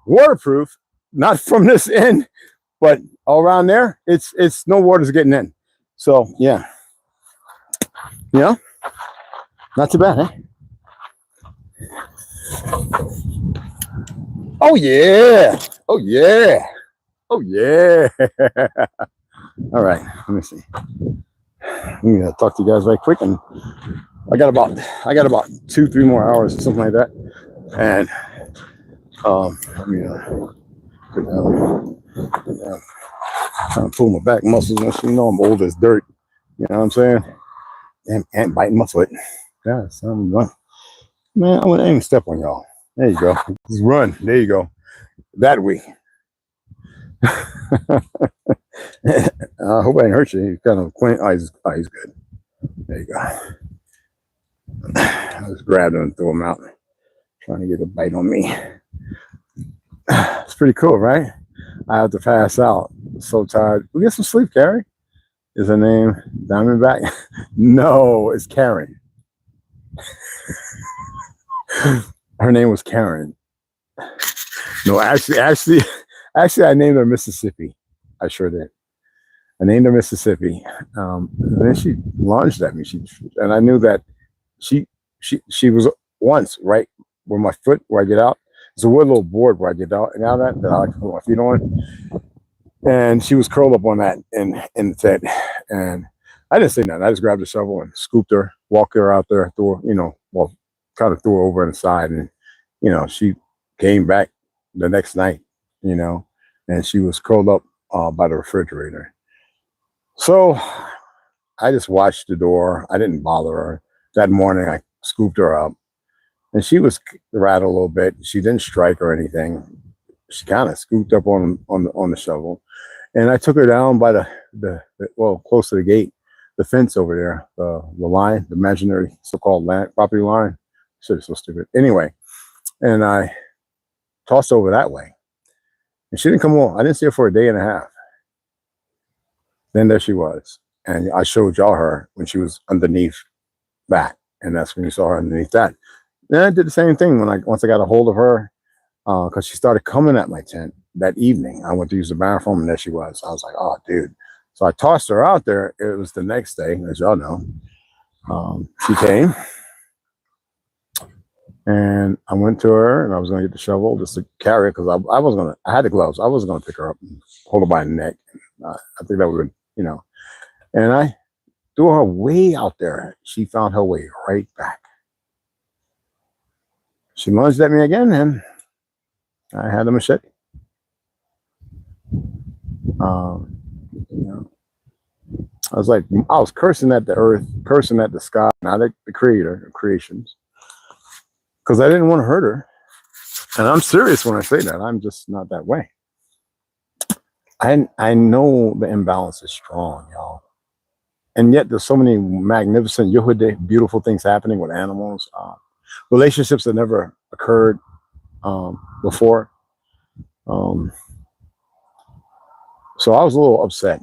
waterproof, not from this end, but all around there. It's no water's getting in. So yeah, not too bad, huh? Oh yeah, oh yeah, oh yeah. All right, let me see. I'm gonna talk to you guys right quick, and I got about 2-3 more hours or something like that. And let me get down, trying to pull my back muscles. You know I'm old as dirt. You know what I'm saying? And biting my foot. Yeah, son, run. Man, I wouldn't even step on y'all. There you go. Just run. There you go. That way. I hope I didn't hurt you. He's kind of clean. Oh, he's good. There you go. I just grabbed him and threw him out. Trying to get a bite on me. It's pretty cool, right? I have to pass out. I'm so tired. We get some sleep, Carrie. Is her name Diamondback? No, it's Karen. Her name was Karen. No, actually, I named her Mississippi. I sure did. I named her Mississippi. And then she lunged at me. And I knew that she was once right where my foot, where I get out. There's a wood little board where I get out and out of that I like to put my feet on. And she was curled up on that and said, and I didn't say nothing. I just grabbed the shovel and scooped her, walked her out there, threw her, kind of threw her over on the side. And, she came back the next night, and she was curled up by the refrigerator. So I just watched the door. I didn't bother her. That morning, I scooped her up, and she was rattled a little bit. She didn't strike or anything. She kind of scooped up on the shovel, and I took her down by the close to the gate, the fence over there, the line, the imaginary so-called land property line. Shit, it's so stupid. Anyway, and I tossed over that way, and she didn't come on. I didn't see her for a day and a half. Then there she was, and I showed y'all her when she was underneath that, and that's when you saw her underneath that. Then I did the same thing once I got a hold of her, because she started coming at my tent that evening. I went to use the bathroom, and there she was. I was like, oh, dude. So I tossed her out there. It was the next day, as y'all know. She came, and I went to her, and I was going to get the shovel just to carry it, because I had the gloves. I wasn't going to pick her up and hold her by the neck. I think that would, and I threw her way out there. She found her way right back. She lunged at me again, and I had a machete. I was cursing at the earth, cursing at the sky, not at the creator, creations, because I didn't want to hurt her. And I'm serious when I say that. I'm just not that way. I know the imbalance is strong, y'all. And yet there's so many magnificent, beautiful things happening with animals. Relationships that never occurred before. So I was a little upset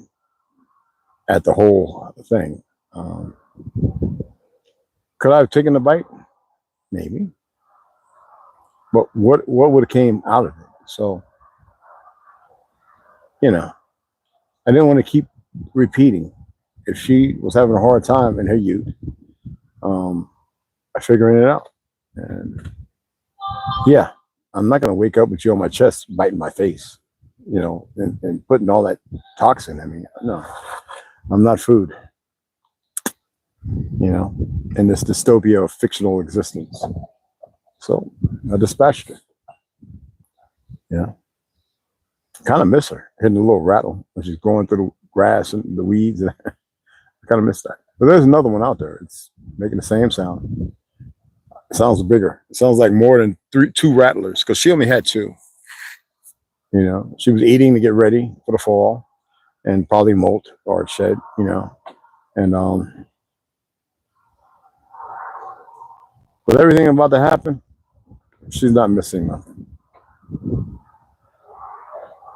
at the whole thing. Could I have taken the bite? Maybe. But what would have came out of it? So, I didn't want to keep repeating. If she was having a hard time in her youth, I figuring it out. And yeah, I'm not going to wake up with you on my chest, biting my face, and putting all that toxin in me. No, I'm not food, in this dystopia of fictional existence. So I dispatched her. Yeah. Kind of miss her, hitting a little rattle when she's going through the grass and the weeds. I kind of miss that. But there's another one out there. It's making the same sound. It sounds bigger. It sounds like more than two rattlers, because she only had two. She was eating to get ready for the fall and probably molt or shed, and with everything about to happen, she's not missing nothing.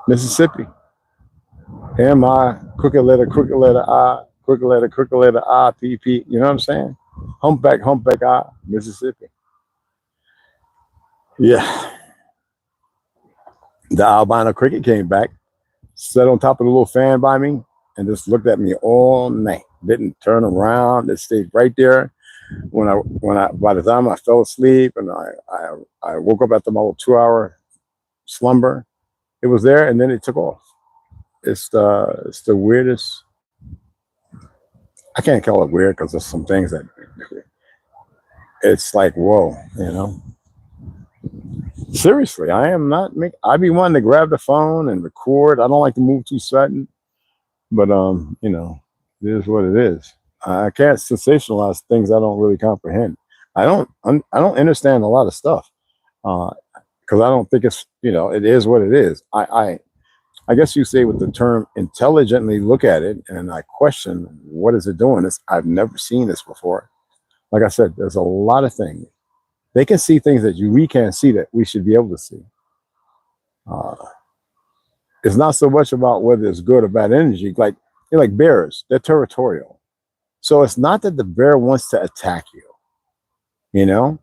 Mississippi. M-I, crooked letter I, crooked letter I, P-P. You know what I'm saying? Humpback I, Mississippi. Yeah. The albino cricket came back, sat on top of the little fan by me, and just looked at me all night. Didn't turn around. It stayed right there. When I by the time I fell asleep and I woke up after my little 2-hour slumber, it was there, and then it took off. It's the weirdest. I can't call it weird because there's some things that it's like, whoa, you know. Seriously, I am not make. I be wanting to grab the phone and record. I don't like to move too sudden, but you know, it is what it is. I can't sensationalize things I don't really comprehend. I don't understand a lot of stuff because I don't think it's, you know, it is what it is. I guess you say with the term intelligently look at it, and I question what is it doing. I've never seen this before. Like I said, there's a lot of things. They can see things that we can't see that we should be able to see. It's not so much about whether it's good or bad energy. Like, you know, like bears, they're territorial. So it's not that the bear wants to attack you, you know,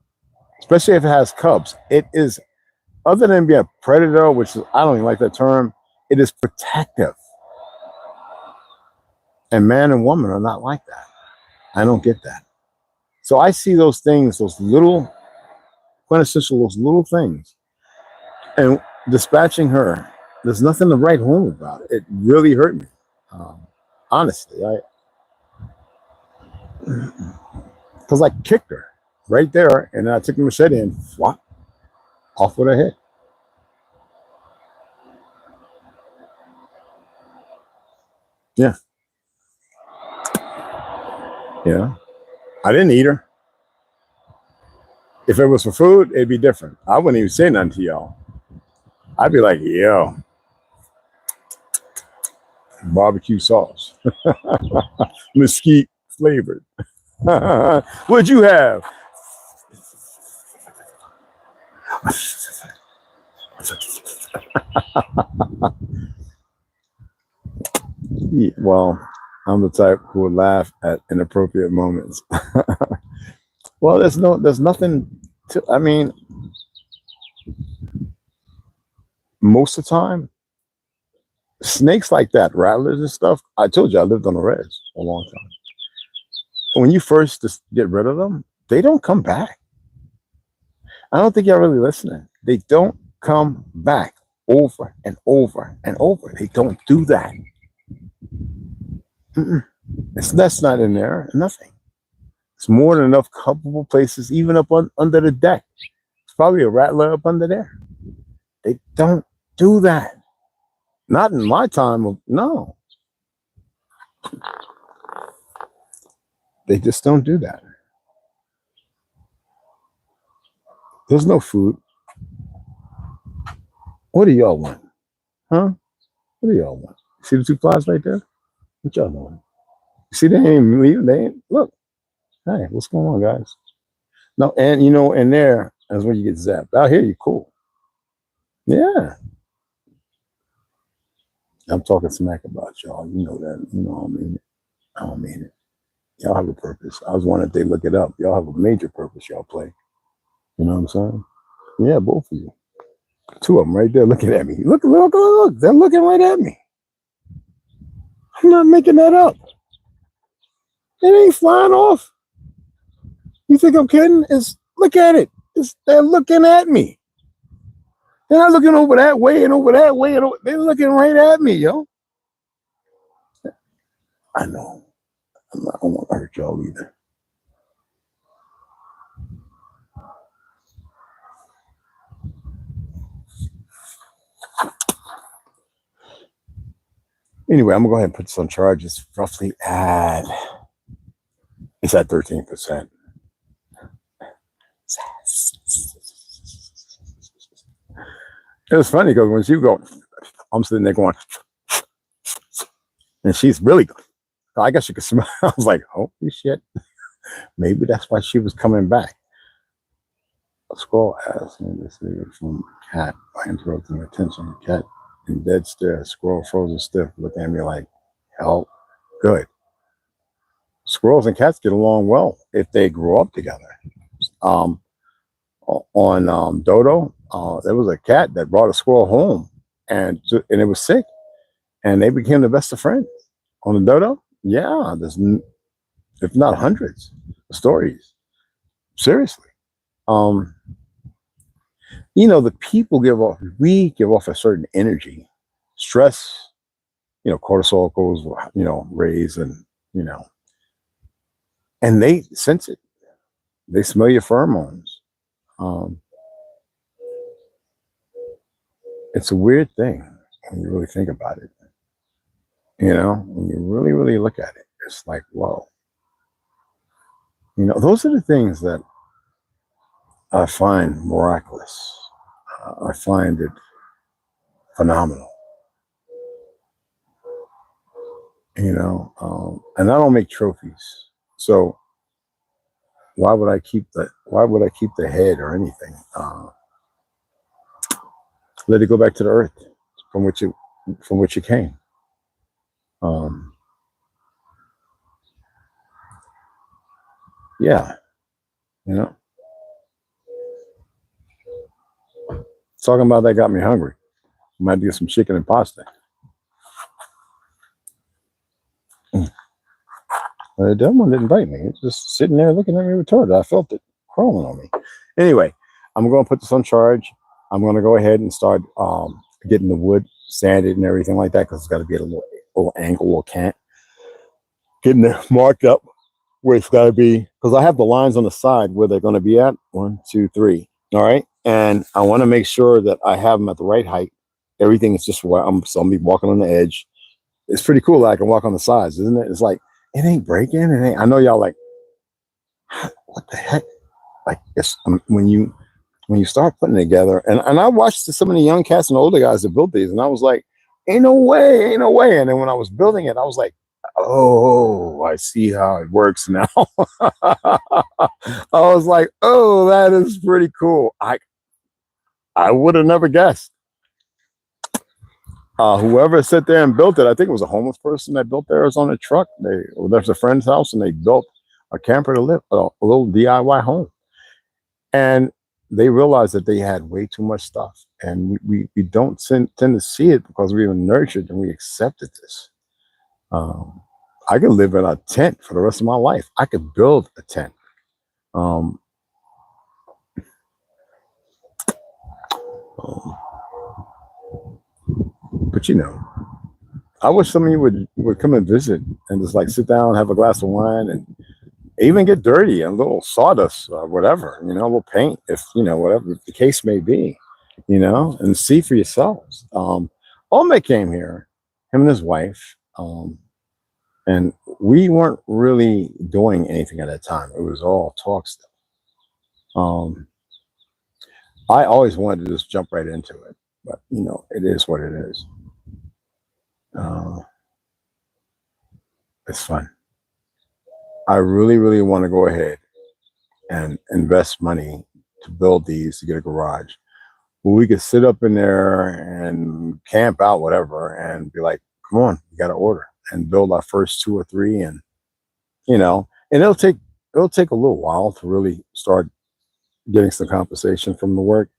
especially if it has cubs. It is, other than being a predator, which is, I don't even like that term, it is protective. And man and woman are not like that. I don't get that. So I see those things, those little quintessential, those little things. And dispatching her, there's nothing to write home about it. It really hurt me. Honestly, because I kicked her right there, and I took the machete and flop off with her head. Yeah. Yeah. I didn't eat her. If it was for food, it'd be different. I wouldn't even say nothing to y'all. I'd be like, yo, barbecue sauce, mesquite flavored. What'd you have? Yeah, well, I'm the type who would laugh at inappropriate moments. Well, there's nothing to, I mean, most of the time, snakes like that, rattlers and stuff. I told you I lived on the res for a long time. When you first just get rid of them, they don't come back. I don't think y'all really listening. They don't come back over and over and over. They don't do that. That's not in there. Nothing. It's more than enough comfortable places, even up under the deck. It's probably a rattler up under there. They don't do that. Not in my time. No. They just don't do that. There's no food. What do y'all want? Huh? What do y'all want? See the two flies right there? What y'all want? You see, they ain't leaving. They ain't. Look. Hey, what's going on, guys? No, and you know, in there, that's where you get zapped. Out here, you cool. Yeah. I'm talking smack about y'all. You know that. You know I mean it. I don't mean it. Y'all have a purpose. I was wondering if they look it up. Y'all have a major purpose y'all play. You know what I'm saying? Yeah, both of you. Two of them right there looking at me. Look, look, look. They're looking right at me. I'm not making that up. It ain't flying off. You think I'm kidding? Look at it. They're looking at me. They're not looking over that way and over that way. They're looking right at me, yo. I know. I don't want to hurt y'all either. Anyway, I'm going to go ahead and put this on charge. It's roughly it's at 13%. It was funny because when she go, I'm sitting there going, and she's really, I guess you could smell. I was like, holy shit. Maybe that's why she was coming back. A squirrel asked me this from a cat by interrupting attention. Cat in dead stare, squirrel frozen stiff, looking at me like, hell, good. Squirrels and cats get along well if they grow up together. On Dodo, there was a cat that brought a squirrel home, and it was sick, and they became the best of friends. On the Dodo, yeah, there's, if not hundreds of stories. Seriously. You know, we give off a certain energy. Stress, you know, cortisol goes, you know, raise, and, you know, and they sense it. They smell your pheromones. It's a weird thing when you really think about it. You know, when you really, really look at it, it's like, whoa. You know, those are the things that I find miraculous. I find it phenomenal. You know, and I don't make trophies, so why would I keep the head or anything? Let it go back to the earth from which it came. Yeah, you know, talking about that got me hungry. Might get some chicken and pasta. That one didn't bite me. It's just sitting there looking at me retarded. I felt it crawling on me. Anyway, I'm going to put this on charge. I'm going to go ahead and start getting the wood sanded and everything like that, because it's got to be at a little angle, little cant. Getting it marked up where it's got to be, because I have the lines on the side where they're going to be at. 1, 2, 3. All right. And I want to make sure that I have them at the right height. Everything is just where I'm be walking on the edge. It's pretty cool that I can walk on the sides, isn't it? It's like, it ain't breaking. It ain't. I know y'all like, what the heck? Like, it's when you start putting it together, and I watched some of the young cats and older guys that built these, and I was like, ain't no way. And then when I was building it, I was like, oh, I see how it works now. I was like, oh, that is pretty cool. I would have never guessed. Whoever sat there and built it, I think it was a homeless person that built theirs on a truck. There's a friend's house, and they built a camper to live, a little DIY home. And they realized that they had way too much stuff. And we don't tend to see it because we were nurtured and we accepted this. I could live in a tent for the rest of my life. I could build a tent. But you know, I wish some of you would come and visit and just like sit down, have a glass of wine, and even get dirty, and a little sawdust or whatever, you know, a little paint, if you know, whatever the case may be, you know, and see for yourselves. Ome came here, him and his wife, and we weren't really doing anything at that time. It was all talk stuff. I always wanted to just jump right into it, but you know, it is what it is. It's fun. I really, really want to go ahead and invest money to build these, to get a garage where we could sit up in there and camp out, whatever, and be like, come on, you got to order, and build our first 2 or 3. And, you know, and it'll take a little while to really start getting some compensation from the work.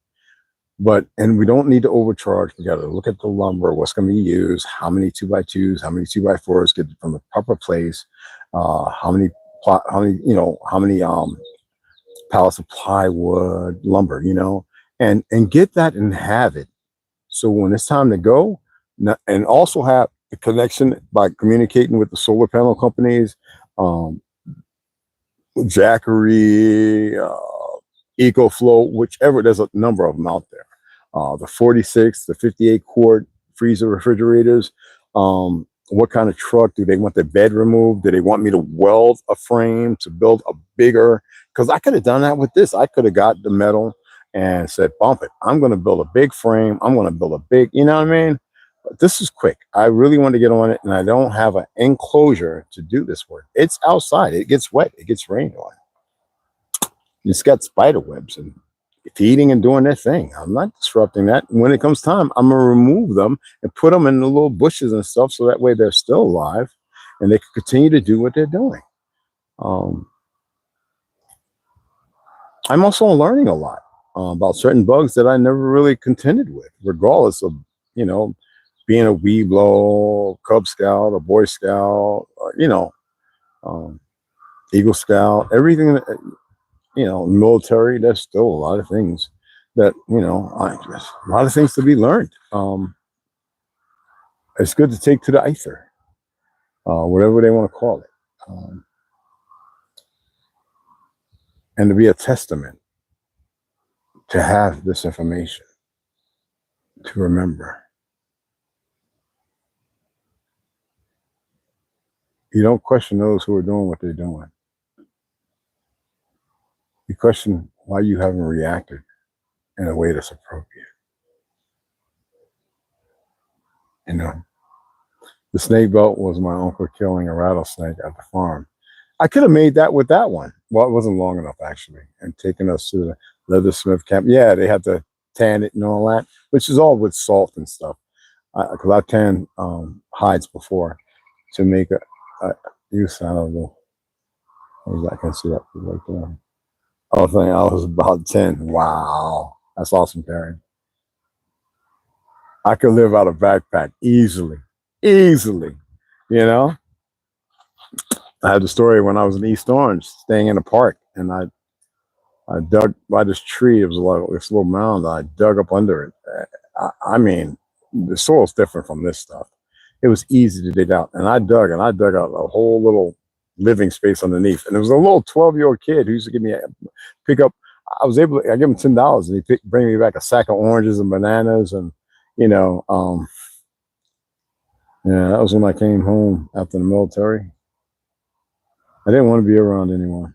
And we don't need to overcharge. We got to look at the lumber, what's going to be used, how many 2x2s, how many 2x4s, get from the proper place, how many pallets of plywood, lumber, you know, and get that and have it. So when it's time to go, and also have a connection by communicating with the solar panel companies, Jackery, EcoFlow, whichever, there's a number of them out there. The 46, the 58 quart freezer refrigerators. What kind of truck do they want? The bed removed? Do they want me to weld a frame to build a bigger? Because I could have done that with this. I could have got the metal and said, bump it. I'm going to build a big frame. I'm going to build a big, you know what I mean? But this is quick. I really want to get on it, and I don't have an enclosure to do this work. It's outside. It gets wet. It gets rained on. It's got spider webs and feeding and doing their thing. I'm not disrupting that. When it comes time, I'm gonna remove them and put them in the little bushes and stuff, so that way they're still alive and they can continue to do what they're doing. I'm also learning a lot about certain bugs that I never really contended with, regardless of, you know, being a Weeblo, Cub Scout, a Boy Scout, Eagle Scout, everything that, you know, military. There's still a lot of things that, you know, a lot of things to be learned. It's good to take to the ether, whatever they want to call it. and to be a testament to have this information, to remember. You don't question those who are doing what they're doing. You question why you haven't reacted in a way that's appropriate. You know, the snake belt was my uncle killing a rattlesnake at the farm. I could have made that with that one. Well, it wasn't long enough, actually. And taking us to the leathersmith camp. Yeah, they had to tan it and all that, which is all with salt and stuff. Because I tanned hides before to make a use out of the. I can see that right there. I was about 10. Wow. That's awesome, Karen. I could live out a backpack easily. Easily. You know? I had a story when I was in East Orange, staying in a park, and I dug by this tree. It was like this little mound. I dug up under it. I mean, the soil's different from this stuff. It was easy to dig out. And I dug out a whole little living space underneath. And there was a little 12-year-old kid who used to give me pick up. I was able to, I give him $10 and he bring me back a sack of oranges and bananas. And, you know, yeah, that was when I came home after the military. I didn't want to be around anyone.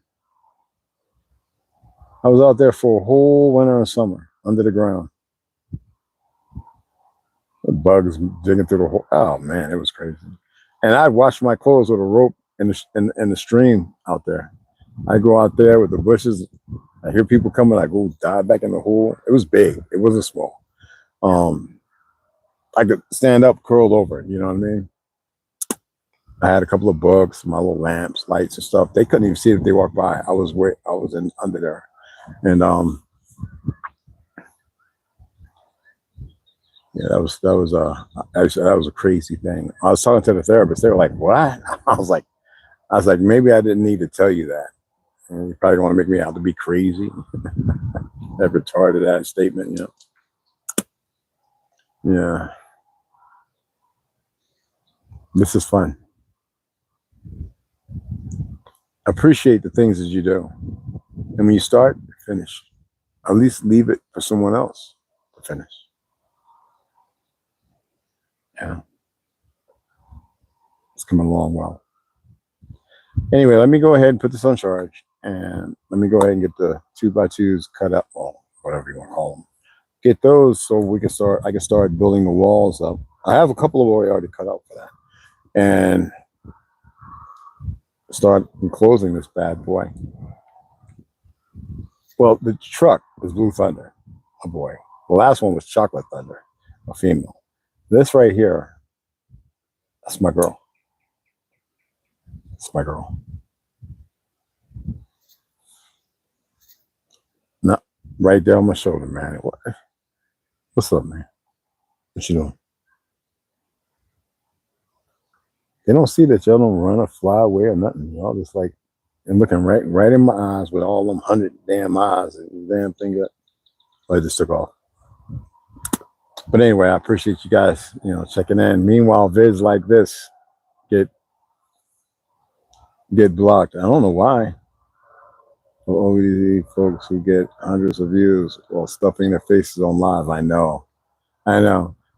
I was out there for a whole winter and summer under the ground. The bugs digging through the hole. Oh man, it was crazy. And I'd wash my clothes with a rope in the stream out there. I go out there with the bushes. I hear people coming. I go dive back in the hole. It was big. It wasn't small. I could stand up, curled over. You know what I mean? I had a couple of bugs, my little lamps, lights, and stuff. They couldn't even see it if they walked by. I was under there, and yeah, that was a crazy thing. I was talking to the therapist. They were like, "What?" I was like, maybe I didn't need to tell you that. And you probably want to make me out to be crazy. That retarded that statement, you know. Yeah. This is fun. Appreciate the things that you do. And when you start, finish. At least leave it for someone else to finish. Yeah. It's coming along well. Anyway, let me go ahead and put this on charge. And let me go ahead and get the 2x2s cut up, or whatever you want to call them. Get those so I can start building the walls up. I have a couple of already cut out for that. And start enclosing this bad boy. Well, the truck is Blue Thunder, a boy. The last one was Chocolate Thunder, a female. This right here, that's my girl. That's my girl. No, right there on my shoulder, man. What's up, man? What you doing? They don't see that y'all don't run or fly away or nothing. Y'all just like, and looking right in my eyes with all them 100 damn eyes and damn thing that I just took off. But anyway, I appreciate you guys, checking in. Meanwhile, vids like this get blocked. I don't know why. OED folks who get hundreds of views while stuffing their faces on live. I know.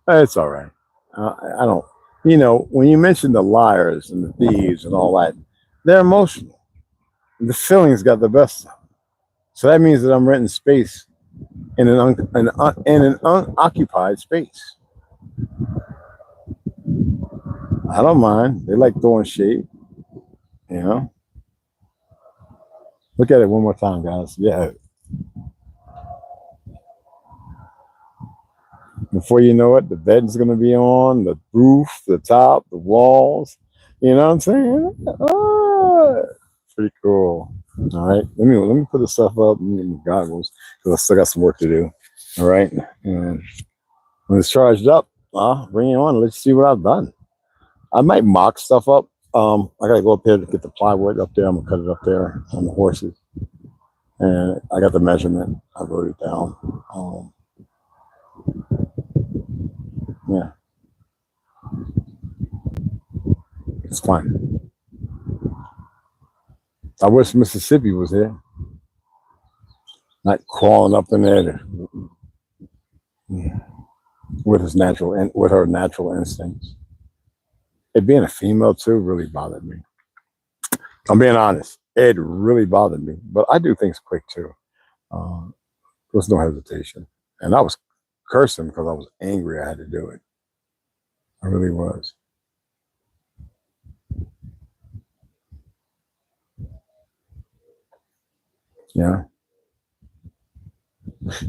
It's all right. I don't. When you mention the liars and the thieves and all that, they're emotional. The feelings got the best of them. So that means that I'm renting space in an unoccupied space. I don't mind. They like throwing shade, Look at it one more time, guys. Yeah. Before you know it, the bed's going to be on, the roof, the top, the walls. You know what I'm saying? Oh, pretty cool. All right. Let me put the stuff up. Let me get my goggles because I still got some work to do. All right. And when it's charged up, I'll bring it on. Let's see what I've done. I might mock stuff up. I gotta go up there to get the plywood up there. I'm gonna cut it up there on the horses. And I got the measurement. I wrote it down. Yeah. It's fun. I wish Mississippi was here. not crawling up in there with his natural and with her natural instincts. It being a female too really bothered me. I'm being honest. It really bothered me, but I do things quick too. There was no hesitation, and I was cursing because I was angry. I had to do it. I really was. Yeah.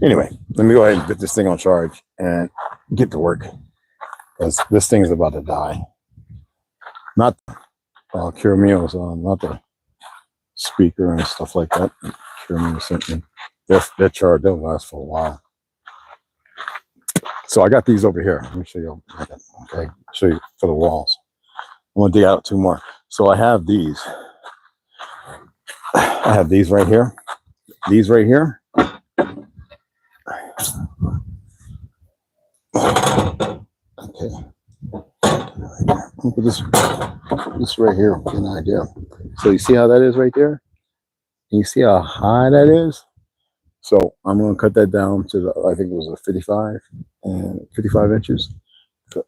Anyway, let me go ahead and get this thing on charge and get to work, because this thing is about to die. Not Cure Meals, not the speaker and stuff like that. Cure Meals sent me. Their charge, they'll last for a while. So I got these over here. Let me show you. Okay, show you for the walls. I'm gonna dig out 2 more. So I have these. I have these right here. These right here. Okay. Put this right here. Get an idea. So you see how that is right there? And you see how high that is? So I'm going to cut that down to the, I think it was a 55 inches.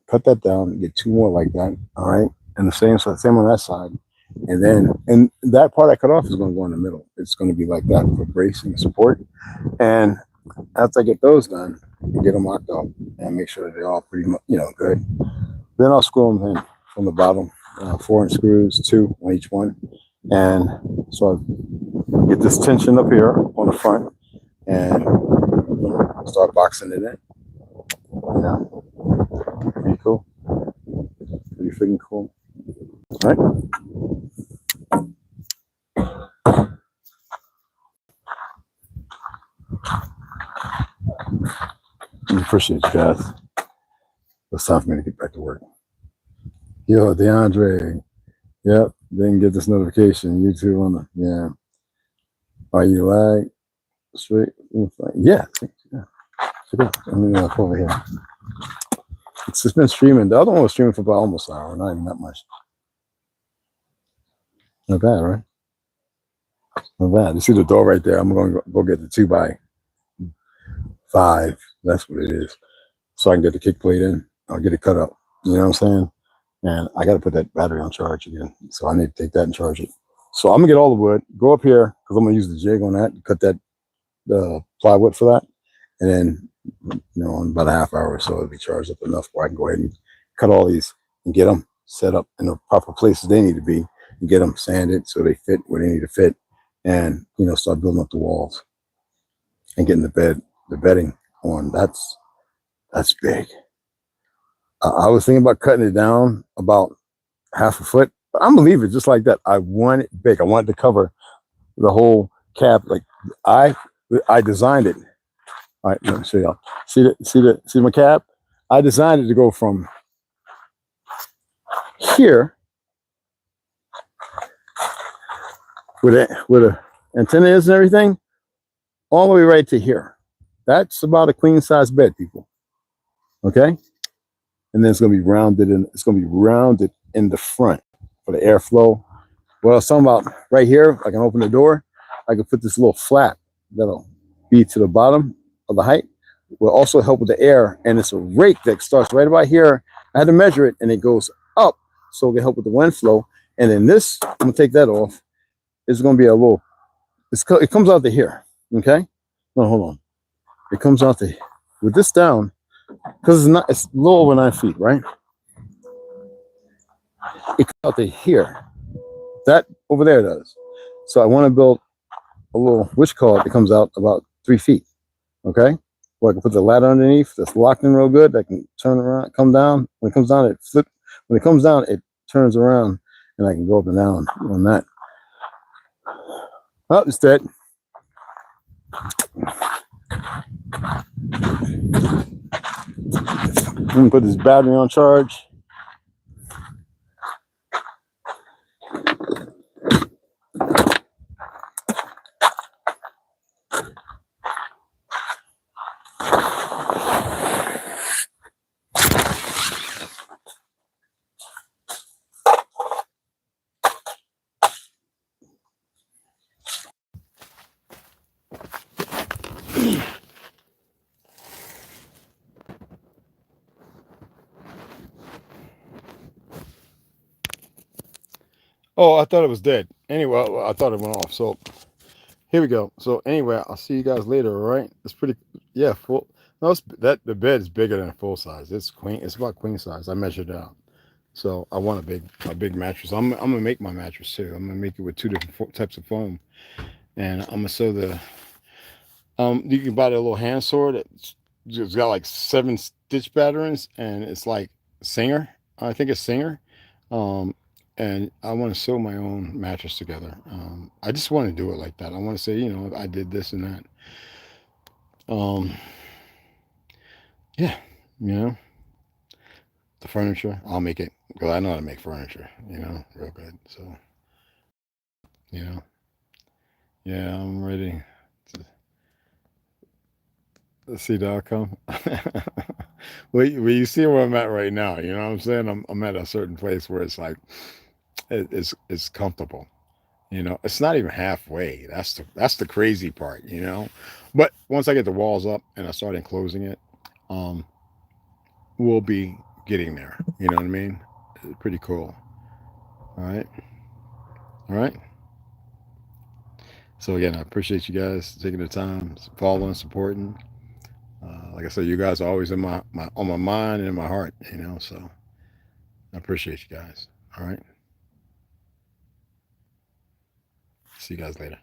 Cut that down and get 2 more like that. All right. And the same on that side. And then, and that part I cut off is going to go in the middle. It's going to be like that for bracing and support. And after I get those done, get them locked up and make sure that they're all pretty much, good. Then I'll screw them in from the bottom, 4-inch screws, 2 on each one. And so I get this tension up here on the front and start boxing it in. Yeah, pretty cool. Pretty freaking cool. All right. I appreciate you guys. It's time for me to get back to work. Yo, DeAndre. Yep, didn't get this notification. YouTube on the, yeah. Are you lag? Straight? Yeah. Check it out. Let me go over here. It's just been streaming. The other one was streaming for about almost an hour, not even that much. Not bad, right? Not bad. You see the door right there? I'm going to go get the 2x5. That's what it is. So I can get the kick plate in. I'll get it cut up. You know what I'm saying? And I got to put that battery on charge again. So I need to take that and charge it. So I'm going to get all the wood, go up here, because I'm going to use the jig on that, cut that the plywood for that. And then, in about a half hour or so, it'll be charged up enough where I can go ahead and cut all these and get them set up in the proper places they need to be and get them sanded so they fit where they need to fit, and, start building up the walls and getting the bedding on. That's big. I was thinking about cutting it down about half a foot, but I'm gonna leave it just like that. I want it big. I want it to cover the whole cap. Like I designed it. All right, let me show y'all. See my cap? I designed it to go from here with a antenna is and everything, all the way right to here. That's about a queen size bed, people. Okay, and then it's gonna be rounded, and it's gonna be rounded in the front for the airflow. What I was talking about right here, I can open the door. I can put this little flap that'll be to the bottom of the height. Will also help with the air, and it's a rake that starts right about here. I had to measure it, and it goes up, so it can help with the wind flow. And then this, I'm gonna take that off. It's gonna be a little. It comes out to here. Okay. No, hold on. It comes out to with this down, because it's a little over 9 feet, right? It comes out to here. That over there does. So I want to build a little witch cord that comes out about 3 feet. Okay. Well, I can put the ladder underneath that's locked in real good. That can turn around, come down. When it comes down, it flips. When it comes down, it turns around, and I can go up and down on that. Oh, it's dead. I'm gonna put this battery on charge. Oh, I thought it was dead. Anyway, I thought it went off. So here we go. So anyway, I'll see you guys later. All right. It's pretty. Yeah. Full. No, that the bed is bigger than a full size. It's queen. It's about queen size. I measured it out. So I want a big mattress. I'm gonna make my mattress too. I'm gonna make it with two different types of foam, and I'm gonna sew the. You can buy the little hand sword. It's got like 7 stitch patterns, and it's like Singer. I think it's Singer. Um, and I want to sew my own mattress together. I just want to do it like that. I want to say, you know, I did this and that. Yeah, you know, the furniture, I'll make it because I know how to make furniture, you know, real good. So, you know, yeah, I'm ready to see the outcome. Well, you see where I'm at right now. You know what I'm saying? I'm at a certain place where it's like it's comfortable. You know, it's not even halfway. That's the crazy part. You know, but once I get the walls up and I start enclosing it, um, we'll be getting there. You know what I mean? It's pretty cool. All right, all right. So again, I appreciate you guys taking the time, following, supporting. Like I said, you guys are always in my on my mind and in my heart. You know, so I appreciate you guys. All right. See you guys later.